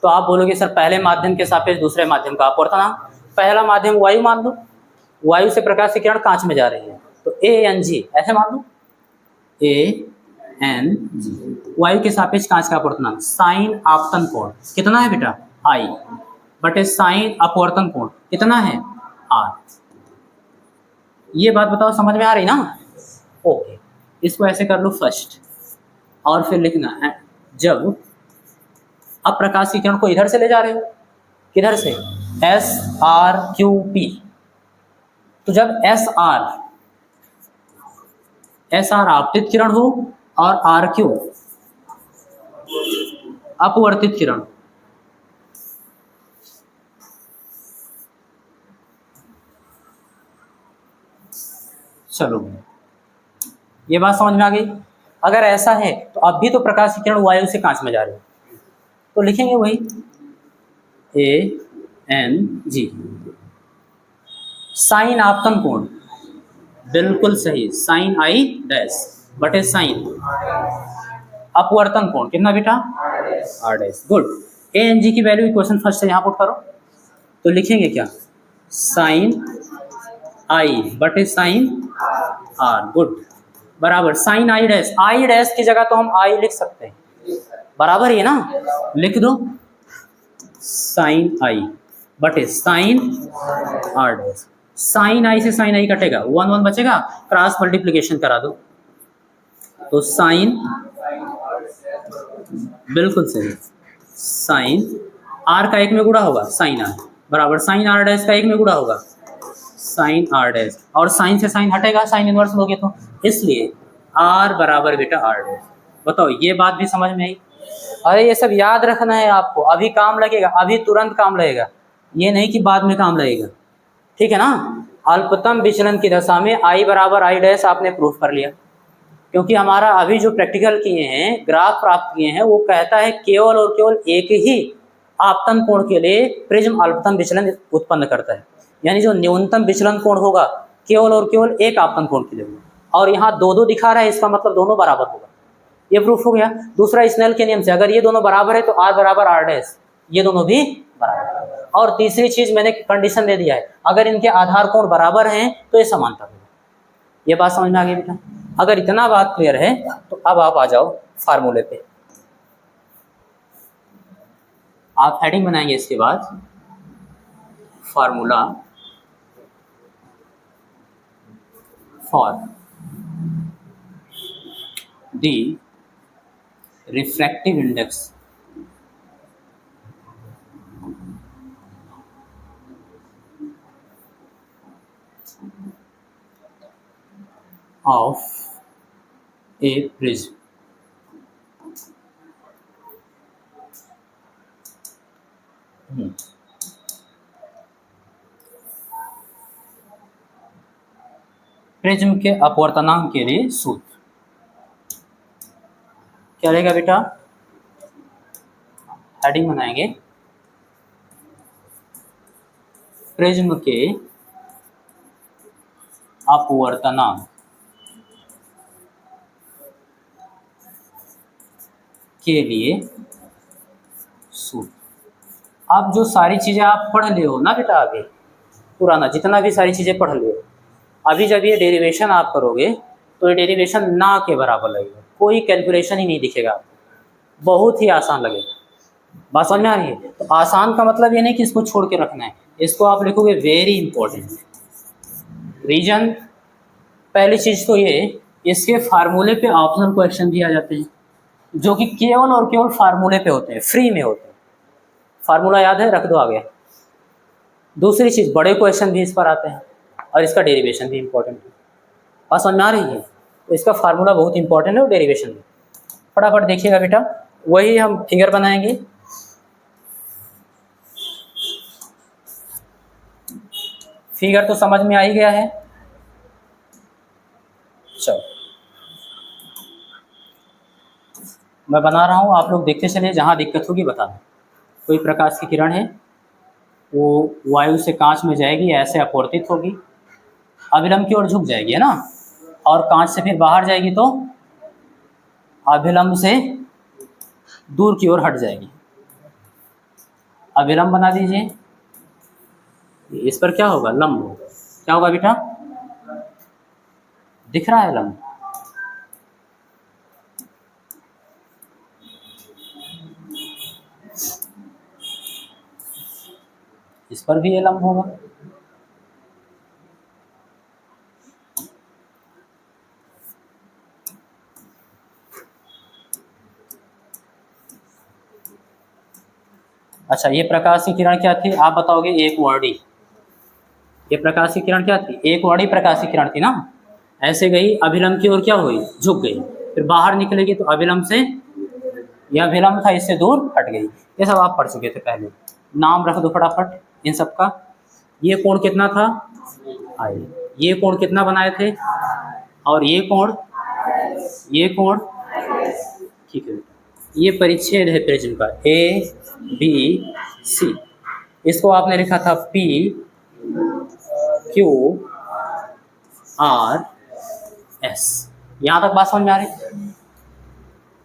तो आप बोलोगे सर पहले माध्यम के सापेक्ष दूसरे माध्यम का अपवर्तन, पहला माध्यम वायु मान लो, वायु से प्रकाश की किरण कांच में जा रही है तो ANG ऐसे मान लो, ANG वायु के सापेक्ष कांच का अपवर्तनांक, साइन आपतन कोण कितना है बेटा I बटे साइन अपवर्तन कोण कितना है R। ये बात बताओ समझ में आ रही ना, ओके। इसको ऐसे कर लो फर्स्ट, और फिर लिखना है जब अब प्रकाश की किरण को इधर से ले जा रहे हो, किधर से SRQP, तो जब SR आपतित किरण हो और RQ अपवर्तित किरण, चलो ये बात समझ में आ गई। अगर ऐसा है तो अब भी तो प्रकाश की किरण वायु से कांच में जा रही है, तो लिखेंगे वही ANG, साइन आपतन कोण बिल्कुल सही साइन I डैश बटे साइन अपवर्तन कोण कितना बेटा R डैश, गुड। ANG की वैल्यू इक्वेशन फर्स्ट से यहाँ पुट करो, तो लिखेंगे क्या साइन I बटे साइन R, गुड, बराबर साइन I डैश की जगह तो हम I लिख सकते हैं, बराबर ही है ना, लिख दो साइन I बटे sine R dash, sine I से साइन I कटेगा, 1 1 बचेगा, क्रॉस मल्टीप्लिकेशन करा दो, तो साइन बिल्कुल सही साइन R का एक में गुणा होगा साइन R बराबर साइन R डैश का एक में गुणा होगा साइन R डैश, और साइन से साइन हटेगा, साइन इनवर्स लोगे तो, इसलिए R बराबर बेटा R डैश। बताओ ये बात भी समझ में आई। अरे ये सब याद रखना है आपको, अभी काम लगेगा, अभी तुरंत काम लगेगा, ये नहीं कि बाद में काम लगेगा, ठीक है ना। अल्पतम विचलन की दशा में I बराबर I डैश आपने प्रूफ कर लिया, क्योंकि हमारा अभी जो प्रैक्टिकल किए हैं ग्राफ प्राप्त किए हैं वो कहता है केवल और केवल एक ही आपतन कोण के लिए प्रिज्म अल्पतम विचलन उत्पन्न करता है, यानी जो न्यूनतम विचलन कोण होगा केवल और केवल एक आपतन कोण के लिए होगा, और यहाँ दो दो दिखा रहा है, इसका मतलब दोनों बराबर होगा, ये प्रूफ हो गया। दूसरा स्नेल के नियम से अगर ये दोनों बराबर है तो R बराबर R डैश, ये दोनों भी बराबर। और तीसरी चीज मैंने कंडीशन दे दिया है, अगर इनके आधार कोण बराबर हैं तो ये समांतर होगा। ये बात समझ में आ गई बेटा। अगर इतना बात क्लियर है तो अब आप आ जाओ फार्मूले पे, आप हेडिंग बनाएंगे इसके बाद formula for the refractive index of a prism। Prism के अपवर्तनांक के लिए सूत्र क्या रहेगा बेटा, हेडिंग बनाएंगे प्रिज्म के अपवर्तनांक के लिए सूत्र। अब जो सारी चीज़ें आप पढ़ ले हो ना बेटा, आगे पुराना जितना भी सारी चीज़ें पढ़ ले हो, अभी जब ये डेरिवेशन आप करोगे तो ये डेरिवेशन ना के बराबर लगेगा, कोई कैलकुलेशन ही नहीं दिखेगा आपको, बहुत ही आसान लगेगा। बात समझ में आ रही है? तो आसान का मतलब ये नहीं कि इसको छोड़ के रखना है, इसको आप लिखोगे वेरी इंपॉर्टेंट रीजन। पहली चीज़ तो ये, इसके फार्मूले पे ऑप्शनल क्वेश्चन भी आ जाते हैं जो कि केवल और केवल फार्मूले पे होते हैं, फ्री में होते हैं। फार्मूला याद है, रख दो आगे। दूसरी चीज़, बड़े क्वेश्चन भी इस पर आते हैं और इसका डेरिवेशन भी इंपॉर्टेंट है। बात समझ में आ रही है? तो इसका फार्मूला बहुत इंपॉर्टेंट है और डेरिवेशन भी। फटाफट देखिएगा बेटा, वही हम फिगर बनाएंगे। फिगर तो समझ में आ ही गया है। चलो मैं बना रहा हूँ, आप लोग देखते चलिए, जहाँ दिक्कत होगी बता दें। कोई प्रकाश की किरण है, वो वायु से कांच में जाएगी, ऐसे अपवर्तित होगी, अभिलंब की ओर झुक जाएगी, है ना, और कांच से फिर बाहर जाएगी तो अभिलंब से दूर की ओर हट जाएगी। अभिलंब बना दीजिए, इस पर क्या होगा, लंब। क्या होगा बेटा, दिख रहा है लंब? इस पर भी ये लंब होगा। अच्छा, ये प्रकाश की किरण क्या थी, आप बताओगे? एक वर्डी। ये प्रकाश की किरण क्या थी, एक वर्डी प्रकाश की किरण थी ना। ऐसे गई, अभिलंब की ओर क्या हुई, झुक गई, फिर बाहर निकलेगी तो अभिलंब से, यह अभिलंब था, इससे दूर हट गई। ये सब आप पढ़ चुके थे पहले। नाम रख दो फटाफट इन सब का। ये कोण कितना था, आई। ये कोण कितना बनाए थे, और ये कोण, ठीक है। ये परिच्छेद है प्रिज्म का, ए बी सी। इसको आपने लिखा था पी क्यू आर एस। यहाँ तक बात समझ में आ रही?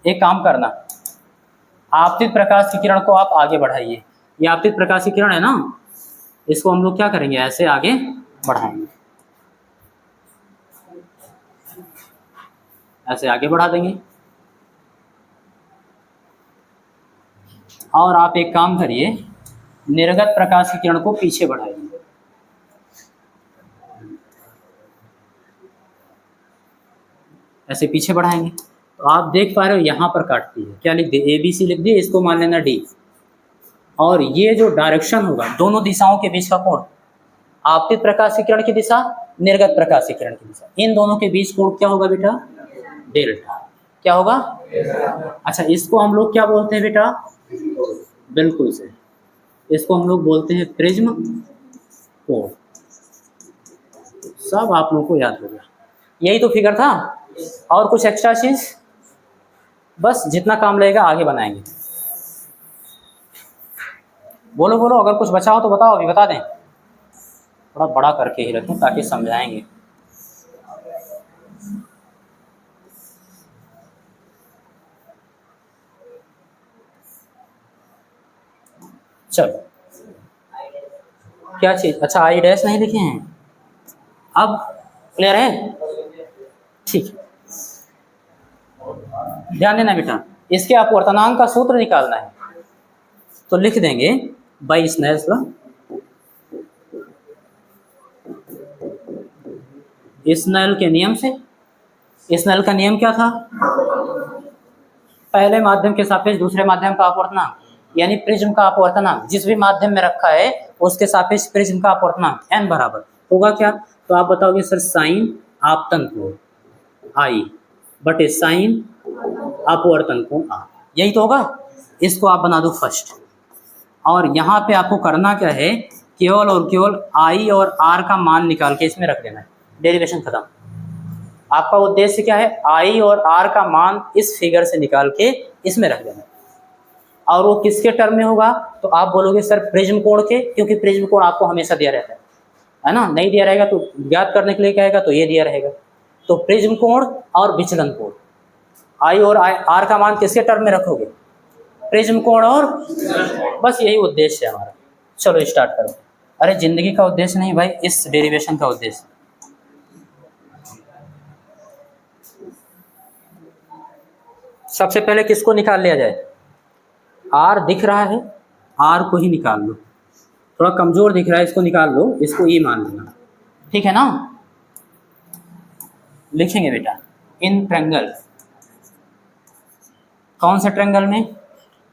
एक काम करना, आपतित प्रकाश की किरण को आप आगे बढ़ाइए। ये आपतित प्रकाश की किरण है ना, इसको हम लोग क्या करेंगे, ऐसे आगे बढ़ाएंगे, ऐसे आगे बढ़ा देंगे। और आप एक काम करिए, निर्गत प्रकाश की किरण को पीछे बढ़ाइए, ऐसे पीछे बढ़ाएंगे तो आप देख पा रहे हो यहाँ पर काटती है, क्या लिख दिए, ए बी सी लिख दिए, इसको मान लेना डी। और ये जो डायरेक्शन होगा, दोनों दिशाओं के बीच का कोण, आपतित प्रकाश की किरण की दिशा, निर्गत प्रकाश की किरण की दिशा, इन दोनों के बीच कोण क्या होगा बेटा, डेल्टा। क्या होगा? अच्छा, इसको हम लोग क्या बोलते हैं बेटा, बिल्कुल से, इसको हम लोग बोलते हैं प्रिज्म कोण। सब आप लोगों को याद हो गया। यही तो फिगर था, और कुछ एक्स्ट्रा चीज, बस जितना काम लगेगा आगे बनाएंगे। बोलो बोलो, अगर कुछ बचा हो तो बताओ, अभी बता दें। थोड़ा बड़ा करके ही रखें ताकि समझाएंगे। चलो, क्या चीज, अच्छा आई डैश नहीं लिखे हैं, अब क्लियर है? ठीक है, ध्यान देना बेटा, इसके अपवर्तनांक का सूत्र निकालना है तो लिख देंगे बाई स्नेल्स लॉ। स्नेल के नियम से, स्नेल का नियम क्या था, पहले माध्यम के सापेक्ष दूसरे माध्यम का अपवर्तनांक, यानी प्रिज्म का अपवर्तनांक जिस भी माध्यम में रखा है उसके सापेक्ष प्रिज्म का अपवर्तनांक n बराबर होगा क्या, तो आप बताओगे सर साइन आपतन कोण आई बटे साइन अपवर्तन कोण r, यही तो होगा। इसको आप बना दो फर्स्ट, और यहाँ पे आपको करना क्या है, केवल और केवल i और r का मान निकाल के इसमें रख देना है, डेरिवेशन खत्म। आपका उद्देश्य क्या है, i और r का मान इस फिगर से निकाल के इसमें रख देना, और वो किसके टर्म में होगा, तो आप बोलोगे सर प्रिज्म कोण के, क्योंकि प्रिज्म कोण आपको हमेशा दिया रहता है। है ना, नहीं दिया रहेगा तो ज्ञात करने के लिए क्या आएगा, तो ये दिया रहेगा। तो प्रिज्म कोण और विचलन कोण, आई और आर का मान किसके टर्म में रखोगे, प्रिज्म कोण और, बस यही उद्देश्य है हमारा। चलो स्टार्ट करो। अरे जिंदगी का उद्देश्य नहीं भाई, इस डेरिवेशन का उद्देश्य। सबसे पहले किसको निकाल लिया जाए, आर दिख रहा है, आर को ही निकाल लो, थोड़ा कमजोर दिख रहा है इसको निकाल लो, इसको ई मान लेना, ठीक है ना। लिखेंगे बेटा इन ट्रायंगल, कौन सा ट्रायंगल में,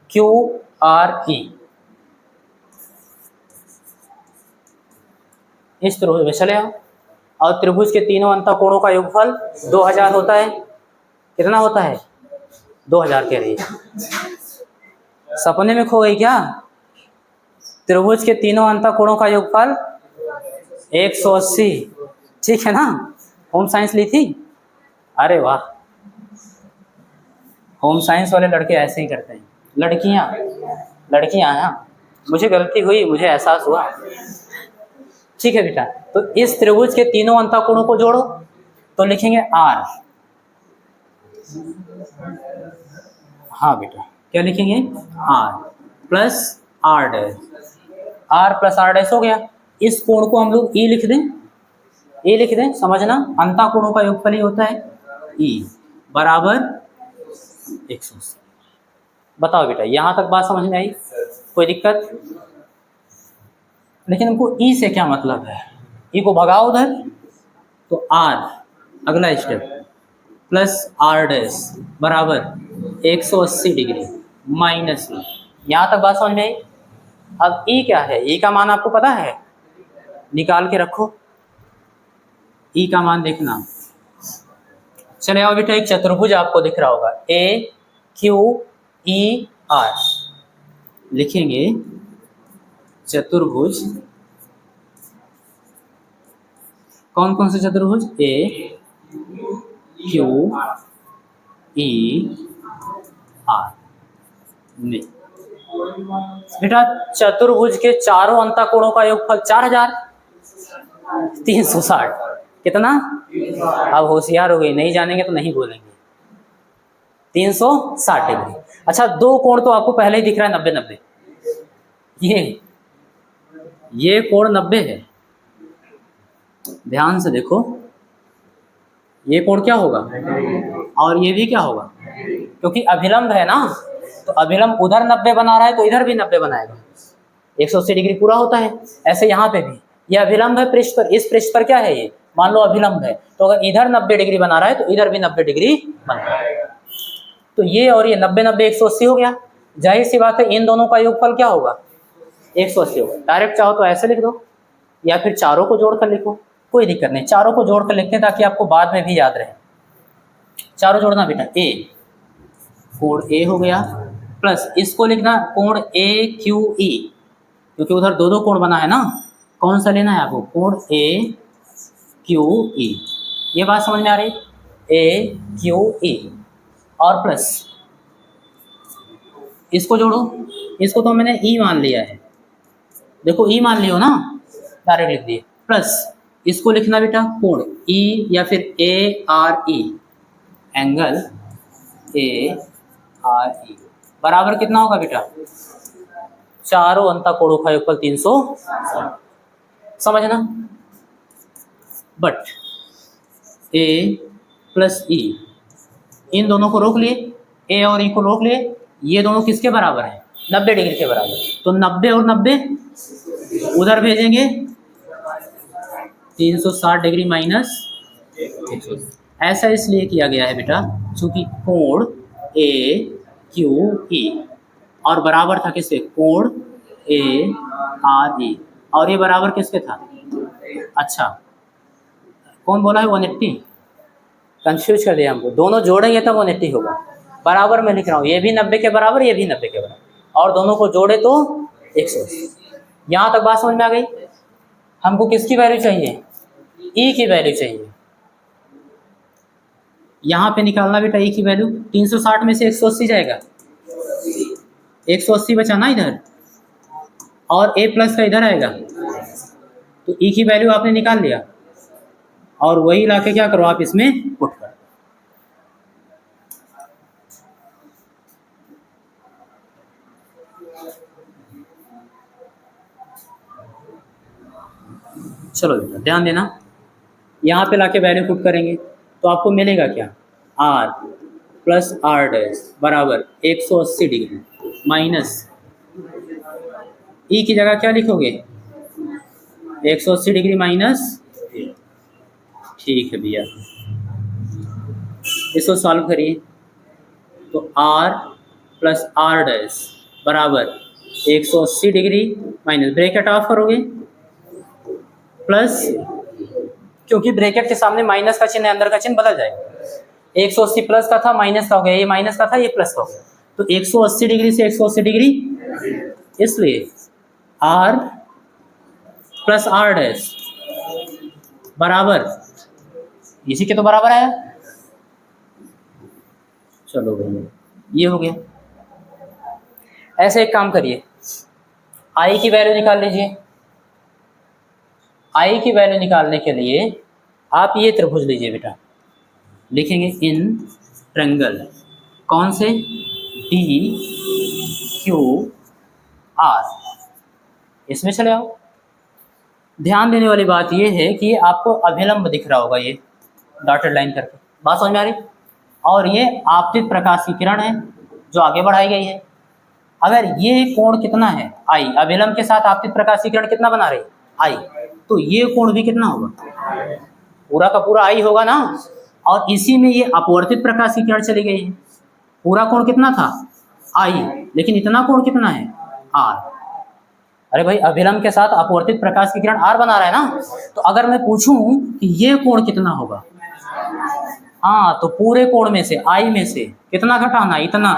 क्यू आर ई, इस त्रिभुज में चले आओ। और त्रिभुज के तीनों अंतःकोणों का योगफल 2000 होता है। कितना होता है, 2000 कह रही है, सपने में खो गई क्या। त्रिभुज के तीनों अंतःकोणों का योगफल 180, ठीक है ना। होम साइंस ली थी, अरे वाह, होम साइंस वाले लड़के ऐसे ही करते हैं, लड़कियां हैं, मुझे गलती हुई, मुझे एहसास हुआ, ठीक है बेटा। तो इस त्रिभुज के तीनों अंतःकोणों को जोड़ो, तो लिखेंगे आर, हाँ बेटा क्या लिखेंगे, R plus R dash, R plus R dash हो गया। इस कोण को हम लोग ई लिख दें, ए लिख दें, समझना अंतःकोणों का योगफल ही होता है ई बराबर 180। बताओ बेटा यहाँ तक बात समझ में आई, कोई दिक्कत। लेकिन हमको ई से क्या मतलब है, ई को भगाओ उधर, तो आर अगला स्टेप प्लस आर डैश बराबर 180 डिग्री माइनस ई, यहाँ तक बात समझ में आई। अब ई क्या है, ई का मान आपको पता है, निकाल के रखो, ई का मान देखना। चले आओ बेटा, एक चतुर्भुज आपको दिख रहा होगा, ए क्यू ई आर, लिखेंगे चतुर्भुज, कौन कौन से चतुर्भुज, ए क्यू ई आर में। बेटा चतुर्भुज के चारों अंतःकोणों का योगफल 4360, कितना, अब होशियार हो गई, नहीं जानेंगे तो नहीं बोलेंगे, 360 डिग्री। अच्छा दो कोण तो आपको पहले ही दिख रहा है 90-90, ये कोण 90 है, ध्यान से देखो, ये कोण क्या होगा और ये भी क्या होगा, क्योंकि अभिलंब है ना, तो अभिलंब उधर 90 बना रहा है तो इधर भी 90 बनाएगा, 180 डिग्री पूरा होता है। ऐसे यहाँ पे भी ये अभिलंब है पृष्ठ पर, इस पृष्ठ पर क्या है, ये मान लो अभिलंब है, तो अगर इधर 90 डिग्री बना रहा है तो इधर भी 90 डिग्री बना रहा है, तो ये और ये 90-90 180 हो गया। जाहिर सी बात है इन दोनों का योगफल क्या होगा, 180 होगा। डायरेक्ट चाहो तो ऐसे लिख दो, या फिर चारों को जोड़कर लिखो, कोई दिक्कत नहीं, चारों को जोड़कर लिखते हैं ताकि आपको बाद में भी याद रहे। चारों जोड़ना बेटा, ए कोण ए हो गया, प्लस इसको लिखना कोण ए क्यू ई, क्योंकि उधर दो दो कोण बना है ना, कौन सा लेना है आपको, कोण ए क्यू ई, ये बात समझ में आ रही, ए क्यू ई, और प्लस इसको जोड़ो, इसको तो मैंने ई मान लिया है, देखो ई मान लियो ना, डायरेक्ट लिख दिए, प्लस इसको लिखना बेटा कोण ई या फिर A R E, angle A R E बराबर कितना होगा बेटा, चारों अंतःकोणों का योगफल 360, समझना। बट ए प्लस ई, इन दोनों को रोक लिए, ए और ई को रोक लिए, ये दोनों किसके बराबर हैं, 90 डिग्री के बराबर, तो 90 और 90 उधर भेजेंगे, 360 डिग्री माइनस 180। ऐसा इसलिए किया गया है बेटा चूंकि कोण ए क्यू ई और बराबर था किसके, कोण ए आर ई, और ये बराबर किसके था, अच्छा कौन बोला है 180, कंफ्यूज कर दिया हमको, दोनों जोड़ेंगे तब 180 होगा, बराबर मैं लिख रहा हूँ, ये भी 90 के बराबर, ये भी 90 के बराबर, और दोनों को जोड़े तो 180। यहाँ तक बात समझ में आ गई। हमको किसकी वैल्यू चाहिए, ई की वैल्यू चाहिए, यहाँ पे निकालना बेटा ई की वैल्यू, 360 में से 180 जाएगा, 180 बचा ना इधर, और ए प्लस का इधर आएगा, तो ई की वैल्यू आपने निकाल लिया और वही लाके क्या करो आप इसमें पुट करो। चलो बेटा ध्यान देना, यहाँ पे लाके वैल्यू पुट करेंगे तो आपको मिलेगा क्या, आर प्लस आर डैश बराबर 180 डिग्री माइनस ई की जगह क्या लिखोगे 180 डिग्री माइनस, ठीक है भैया इसको सॉल्व करिए तो आर प्लस आर डैश बराबर 180 डिग्री माइनस ब्रैकेट ऑफ करोगे प्लस, क्योंकि ब्रैकेट के सामने माइनस का चिन्ह है अंदर का चिन्ह बदल जाएगा, 180 प्लस का था माइनस का हो गया, ये माइनस का था ये प्लस का हो गया, तो 180 डिग्री से 180 डिग्री, इसलिए आर प्लस आर डैश बराबर इसी के तो बराबर आया। चलो भैया ये हो गया। ऐसे एक काम करिए, आई की वैल्यू निकाल लीजिए। आई की वैल्यू निकालने के लिए आप ये त्रिभुज लीजिए बेटा, लिखेंगे इन ट्रायंगल कौन से, डी क्यू आर, इसमें चले आओ। ध्यान देने वाली बात ये है कि आपको अभिलंब दिख रहा होगा ये डॉटेड लाइन करके, बात समझ में आ रही, और ये आपतित प्रकाश की किरण है जो आगे बढ़ाई गई है। अगर ये कोण कितना है आई, अभिलंब के साथ आपतित प्रकाश की किरण कितना बना रही आई, तो ये कोण भी कितना होगा, पूरा का पूरा आई होगा ना, और इसी में ये अपवर्तित प्रकाश की किरण चली गई है। पूरा कोण कितना था आई, लेकिन इतना कोण कितना है आर। अरे भाई अभिलंब के साथ अपवर्तित प्रकाश की किरण आर बना रहा है ना, तो अगर मैं पूछूं कि ये कोण कितना होगा, हाँ तो पूरे कोण में से आई में से कितना घटाना, इतना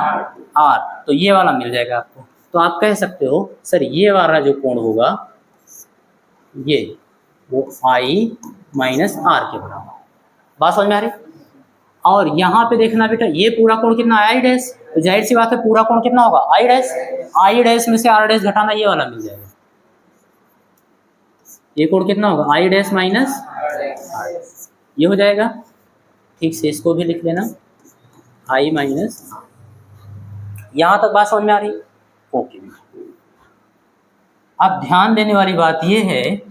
आर, तो ये वाला मिल जाएगा आपको। तो आप कह सकते हो सर ये वाला जो कोण होगा ये वो आई माइनस आर के बराबर, बात समझ में आ रही। और यहाँ पे देखना बेटा ये पूरा कोण कितना आई डैश, तो जाहिर सी बात है पूरा कोण कितना होगा आई डैश, आई डैश में से आर डैश घटाना ये वाला मिल जाएगा, ये कोण कितना होगा आई डैश माइनस ये हो जाएगा। ठीक से इसको भी लिख लेना आई माइनस, यहाँ तक बात समझ में आ रही, ओके। अब ध्यान देने वाली बात यह है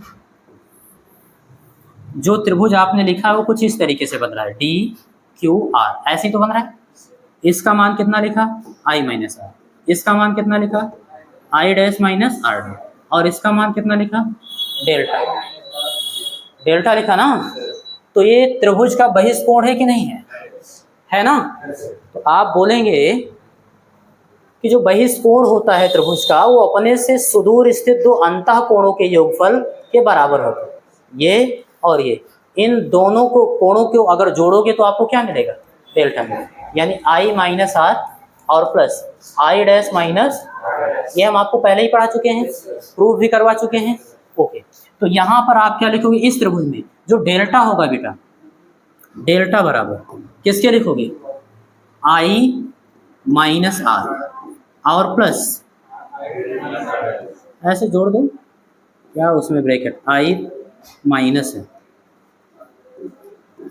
जो त्रिभुज आपने लिखा है वो कुछ इस तरीके से बन रहा है, डी क्यू आर ऐसे ही तो बन रहा है। इसका मान कितना लिखा आई माइनस आर, इसका मान कितना लिखा I dash minus R dash, और इसका मान कितना लिखा डेल्टा, डेल्टा लिखा ना। तो ये त्रिभुज का बहिष्कोण है कि नहीं है ना। तो आप बोलेंगे कि जो बहिष्कोण होता है त्रिभुज का वो अपने से सुदूर स्थित दो अंतः कोणों के योगफल के बराबर होता है, ये और ये, इन दोनों को कोणों को अगर जोड़ोगे तो आपको क्या मिलेगा डेल्टा मिलेगा, यानी आई माइनस आर और प्लस आई डैश माइनस, ये हम आपको पहले ही पढ़ा चुके हैं, प्रूफ भी करवा चुके हैं, ओके। तो यहाँ पर आप क्या लिखोगे इस त्रिभुज में जो डेल्टा होगा बेटा, डेल्टा बराबर किसके लिखोगे आई माइनस आर और प्लस, ऐसे जोड़ दो क्या उसमें ब्रैकेट आई माइनस है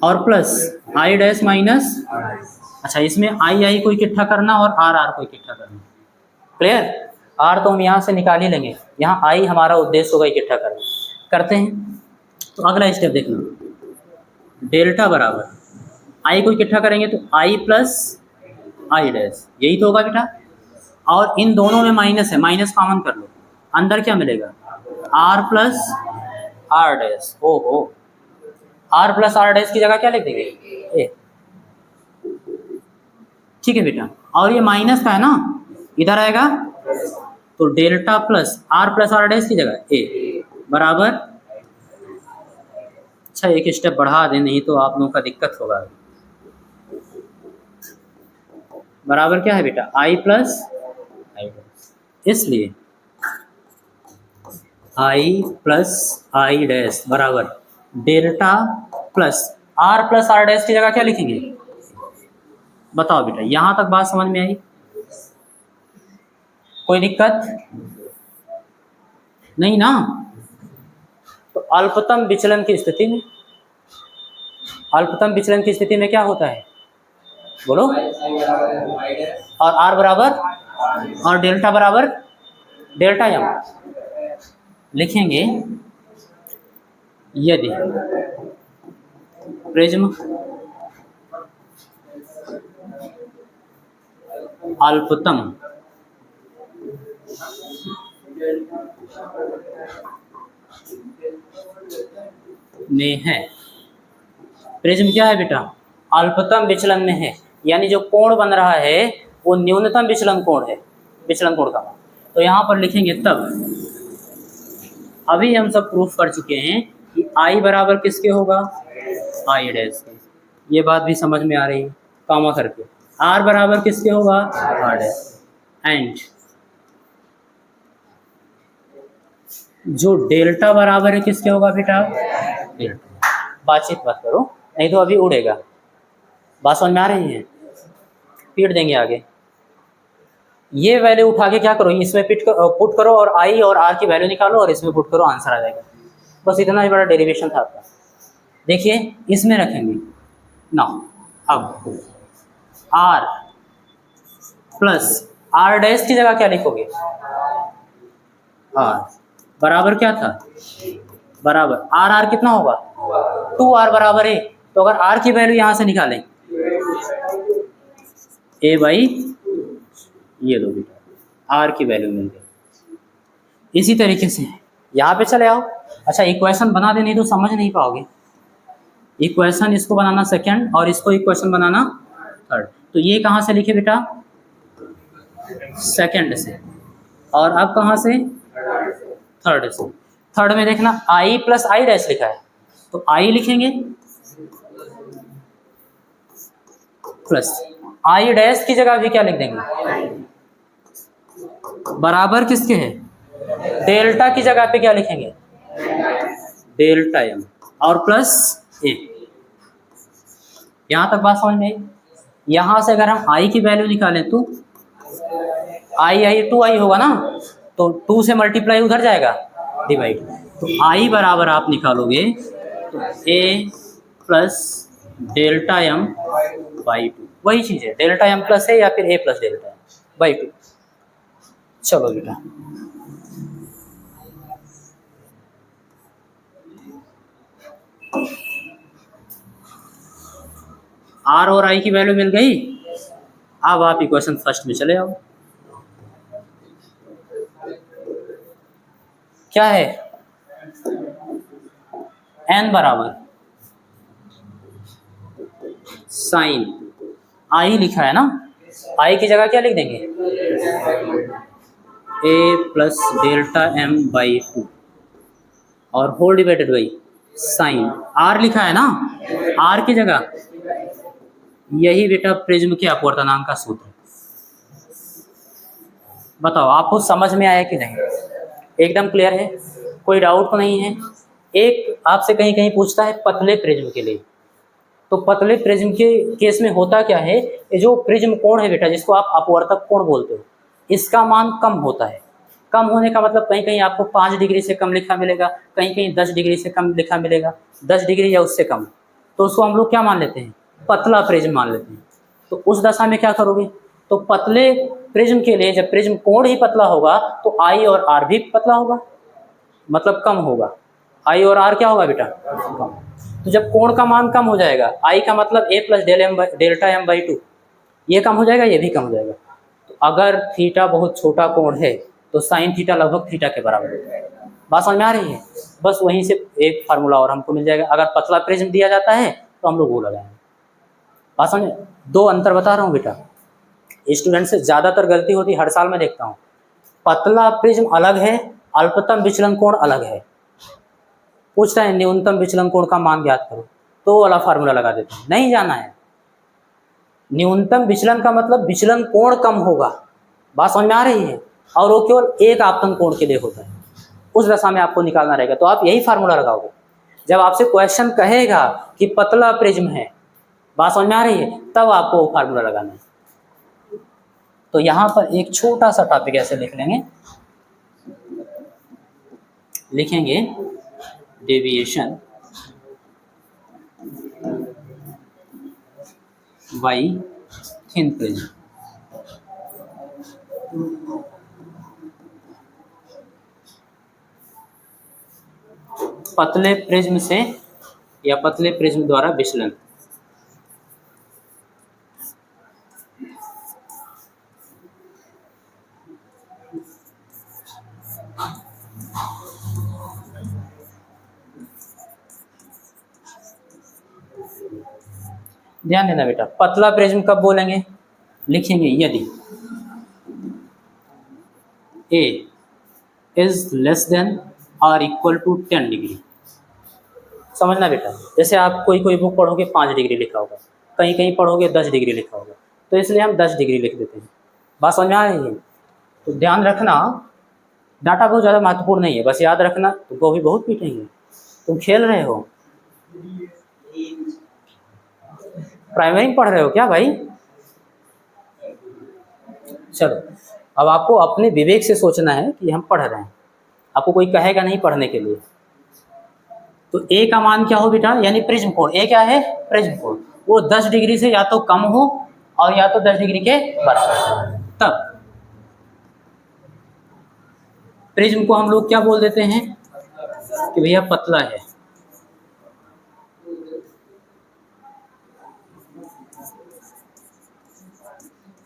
और प्लस आई डैश माइनस, अच्छा इसमें आई आई को इकट्ठा करना और आर आर को इकट्ठा करना, क्लियर। आर तो हम यहाँ से निकाल ही लेंगे, यहाँ आई हमारा उद्देश्य होगा इकट्ठा करना, करते हैं। तो अगला स्टेप देखना, डेल्टा बराबर आई को इकट्ठा करेंगे तो आई प्लस आई डैश, यही तो होगा बेटा, और इन दोनों में माइनस है, माइनस कॉमन कर लो, अंदर क्या मिलेगा आर प्लस आर डैश, ओहो आर प्लस आर डैश की जगह क्या लिख देंगे ए, ठीक है बेटा। और ये माइनस का है ना, इधर आएगा तो डेल्टा प्लस आर डैश की जगह ए बराबर, अच्छा एक स्टेप बढ़ा दें नहीं तो आप लोगों का दिक्कत होगा, बराबर क्या है बेटा आई प्लस आई डैश, इसलिए आई प्लस आई डैश बराबर डेल्टा प्लस आर डैश की जगह क्या लिखेंगे, बताओ बेटा यहां तक बात समझ में आई, कोई दिक्कत नहीं ना। तो अल्पतम विचलन की स्थिति में, अल्पतम विचलन की स्थिति में क्या होता है बोलो, और आर बराबर और डेल्टा बराबर डेल्टा एम। लिखेंगे यदि प्रिज्म अल्पतम में है, प्रिज्म क्या है बेटा, अल्पतम विचलन में है, यानी जो कोण बन रहा है वो न्यूनतम विचलन कोण है, विचलन कोण का। तो यहाँ पर लिखेंगे तब, अभी हम सब प्रूफ कर चुके हैं कि आई बराबर किसके होगा, आई डैश के, ये बात भी समझ में आ रही है, कामा करके। आर बराबर किसके होगा, आर डैश, एंड जो डेल्टा बराबर है किसके होगा बेटा, डेल्टा। बातचीत मत करो नहीं तो अभी उड़ेगा, बात समझ में आ रही है, पीट देंगे आगे। ये वैल्यू उठा के क्या करो, इसमें पुट करो और आई और आर की वैल्यू निकालो और इसमें पुट करो, आंसर आ जाएगा। बस इतना ही बड़ा डेरिवेशन था आपका। देखिए इसमें रखेंगे ना, अब आर प्लस आर डैश की जगह क्या लिखोगे, आर बराबर क्या था, बराबर आर, आर कितना होगा 2r बराबर है। तो अगर r की वैल्यू यहां से निकालें, a बाई ये लो बेटा, r की वैल्यू मिल गई। इसी तरीके से यहाँ पे चले आओ। अच्छा इक्वेशन बना दे, नहीं तो समझ नहीं पाओगे। इक्वेशन इसको बनाना सेकंड और इसको इक्वेशन बनाना थर्ड। तो ये कहाँ से लिखे बेटा, सेकंड से, और अब कहाँ से, थर्ड से। थर्ड में देखना i प्लस आई डैश लिखा है, तो i लिखेंगे प्लस आई डैश की जगह भी क्या लिख देंगे, बराबर किसके है, डेल्टा की जगह पे क्या लिखेंगे, डेल्टा एम, और प्लस ए। यहां तक बात समझ में आई। यहां से अगर हम i की वैल्यू निकालें तो आई 2i होगा ना, तो 2 से मल्टीप्लाई उधर जाएगा, डिवाइड। तो i बराबर आप निकालोगे तो a plus delta M by 2, वही चीज़ है, डेल्टा एम प्लस है या फिर a plus delta M by 2। चलो बेटा r और i की वैल्यू मिल गई। अब आप इक्वेशन फर्स्ट में चले आओ। क्या है, n बराबर साइन i लिखा है ना, i की जगह क्या लिख देंगे, a plus delta M by 2 और whole divided by sine r लिखा है ना, r की जगह, यही बेटा प्रिज्म के अपवर्तनांक का सूत्र। बताओ आपको समझ में आया कि नहीं, एकदम क्लियर है, कोई डाउट तो नहीं है। एक आपसे कहीं कहीं पूछता है पतले प्रिज्म के लिए, तो पतले प्रिज्म के केस में होता क्या है, ये जो प्रिज्म कोण है बेटा, जिसको आप अपवर्तक कोण बोलते हो, इसका मान कम होता है। कम होने का मतलब कहीं कहीं आपको 5 डिग्री से कम लिखा मिलेगा, कहीं कहीं 10 डिग्री से कम लिखा मिलेगा, 10 डिग्री या उससे कम, तो उसको हम लोग क्या मान लेते हैं, पतला प्रिज्म मान लेते हैं। तो उस दशा में क्या करोगे, तो पतले प्रिज्म के लिए जब प्रिज्म कोण ही पतला होगा तो आई और आर भी पतला होगा, मतलब कम होगा। आई और आर क्या होगा बेटा, कम। तो जब कोण का मान कम हो जाएगा, आई का मतलब a plus delta M by 2, ये कम हो जाएगा, ये भी कम हो जाएगा। तो अगर थीटा बहुत छोटा कोण है तो साइन थीटा लगभग थीटा के बराबर है। बात समझ में आ रही है। बस वहीं से एक फार्मूला और हमको मिल जाएगा। अगर पतला प्रिज्म दिया जाता है तो हम लोग वो लगाएंगे। बात समझ, दो अंतर बता रहा हूँ बेटा, स्टूडेंट से ज़्यादातर गलती होती हर साल मैं देखता हूँ। पतला प्रिज्म अलग है, अल्पतम विचलन कोण अलग है। पूछता है न्यूनतम विचलन कोण का मान ज्ञात करो, तो वाला फार्मूला लगा देते हैं, नहीं जाना है। न्यूनतम विचलन का मतलब विचलन कोण कम होगा। बात समझ में आ रही है, और वो केवल एक आपतन कोण के लिए होता है, उस दशा में आपको निकालना रहेगा। तो आप यही फार्मूला लगाओगे जब आपसे क्वेश्चन कहेगा कि पतला प्रिज्म है। बात समझ में आ रही है, तब आपको वो फार्मूला लगाना है। तो यहाँ पर एक छोटा सा टॉपिक ऐसे लिख लेंगे, लिखेंगे डेविएशन बाई थिन प्रिज्म। पतले प्रिज्म से या पतले प्रिज्म द्वारा विचलन। ध्यान देना बेटा, पतला प्रिज्म कब बोलेंगे, लिखेंगे यदि A इज लेस देन और इक्वल टू 10 डिग्री। समझना बेटा, जैसे आप कोई बुक पढ़ोगे 5 डिग्री लिखा होगा, कहीं कहीं पढ़ोगे 10 डिग्री लिखा होगा, तो इसलिए हम 10 डिग्री लिख देते हैं। बात समझ में आ रही है? तो ध्यान रखना, डाटा बहुत ज़्यादा महत्वपूर्ण नहीं है, बस याद रखना। तुमको भी बहुत पीटेंगे, तुम खेल रहे हो, प्राइमरी में पढ़ रहे हो क्या भाई? चलो, अब आपको अपने विवेक से सोचना है कि हम पढ़ रहे हैं, आपको कोई कहेगा नहीं पढ़ने के लिए। तो ए का मान क्या हो बेटा, यानी प्रिज्म कोण। ए क्या है? प्रिज्म कोण। वो 10 डिग्री से या तो कम हो और या तो 10 डिग्री के बराबर। तब प्रिज्म को हम लोग क्या बोल देते हैं कि भैया पतला है।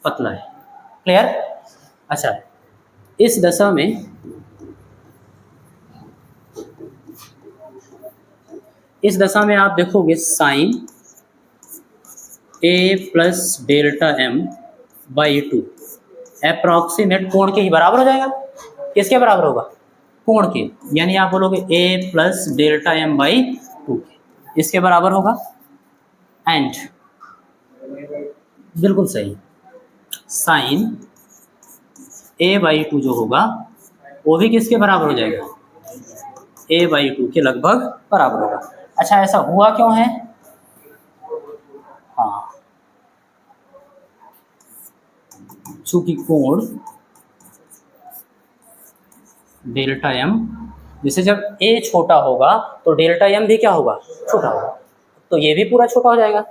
पतला है, क्लियर? अच्छा, इस दशा में आप देखोगे sine A plus delta M by 2 approximate कोण के ही बराबर हो जाएगा। किसके बराबर होगा? कोण के, यानी आप बोलोगे A plus delta M by 2 इसके बराबर होगा। एंड बिल्कुल सही, साइन A बाई 2 जो होगा वो भी किसके बराबर हो जाएगा? A बाई 2 के लगभग बराबर होगा। अच्छा, ऐसा हुआ क्यों है? हाँ, चूंकि कोण डेल्टा M, जैसे जब A छोटा होगा तो डेल्टा M भी क्या होगा? छोटा होगा, तो ये भी पूरा छोटा हो जाएगा।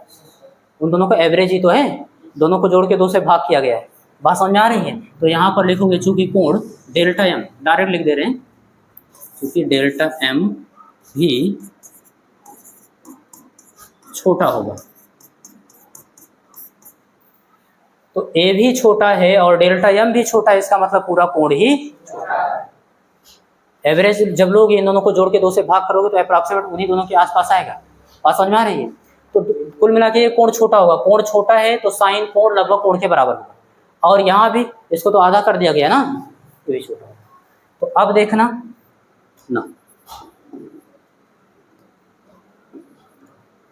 उन दोनों का एवरेज ही तो है, दोनों को जोड़ के 2 से भाग किया गया है। बात समझ में आ रही है? तो यहाँ पर लिखोगे चूंकि कोण डेल्टा M, डायरेक्ट लिख दे रहे हैं, क्योंकि डेल्टा M भी छोटा होगा। तो A भी छोटा है और डेल्टा M भी छोटा है, इसका मतलब पूरा कोण ही छोटा है। एवरेज जब लोग इन दोनों को जोड़ के 2 से भाग करोगे तो अप्रॉक्सीमेट उन्हीं दोनों के आसपास आएगा। बात समझ में आ रही है? तो कुल मिला के ये कोण छोटा होगा। कोण छोटा है तो साइन कोण लगभग कोण के बराबर होगा, और यहाँ भी इसको तो आधा कर दिया गया ना, ये भी छोटा होगा। तो अब देखना ना,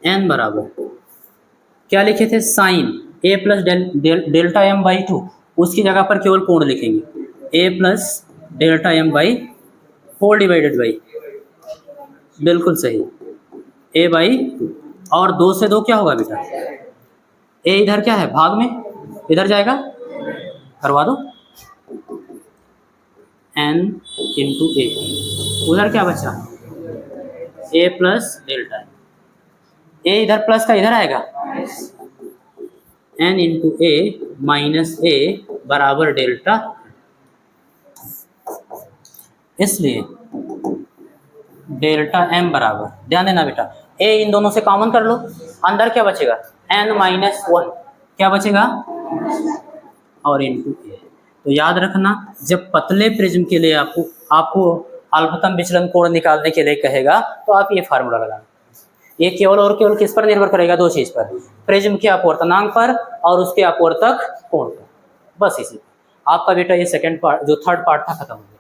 n बराबर क्या लिखे थे? Sine A plus delta M by 2, उसकी जगह पर केवल कोण लिखेंगे A plus delta M by whole divided by, बिल्कुल सही, A बाई 2, और 2 से 2 क्या होगा बेटा? A इधर क्या है? भाग में, इधर जाएगा, करवा दो, n इंटू A, उधर क्या बचा? A प्लस डेल्टा, A इधर प्लस का इधर आएगा, n into A minus A बराबर डेल्टा। इसलिए डेल्टा M बराबर, ध्यान देना बेटा, A इन दोनों से कॉमन कर लो, अंदर क्या बचेगा? n माइनस 1, क्या बचेगा? और इंटू A। तो याद रखना, जब पतले प्रिज्म के लिए आपको अल्पतम विचलन कोण निकालने के लिए कहेगा तो आप ये फार्मूला लगाना। ये केवल और केवल किस पर निर्भर करेगा? 2 चीज पर, प्रिज्म के अपवर्तनांक पर और उसके अपवर्तक कोण पर, बस इसी। आपका बेटा ये सेकंड पार्ट, जो थर्ड पार्ट था, खत्म हो गया।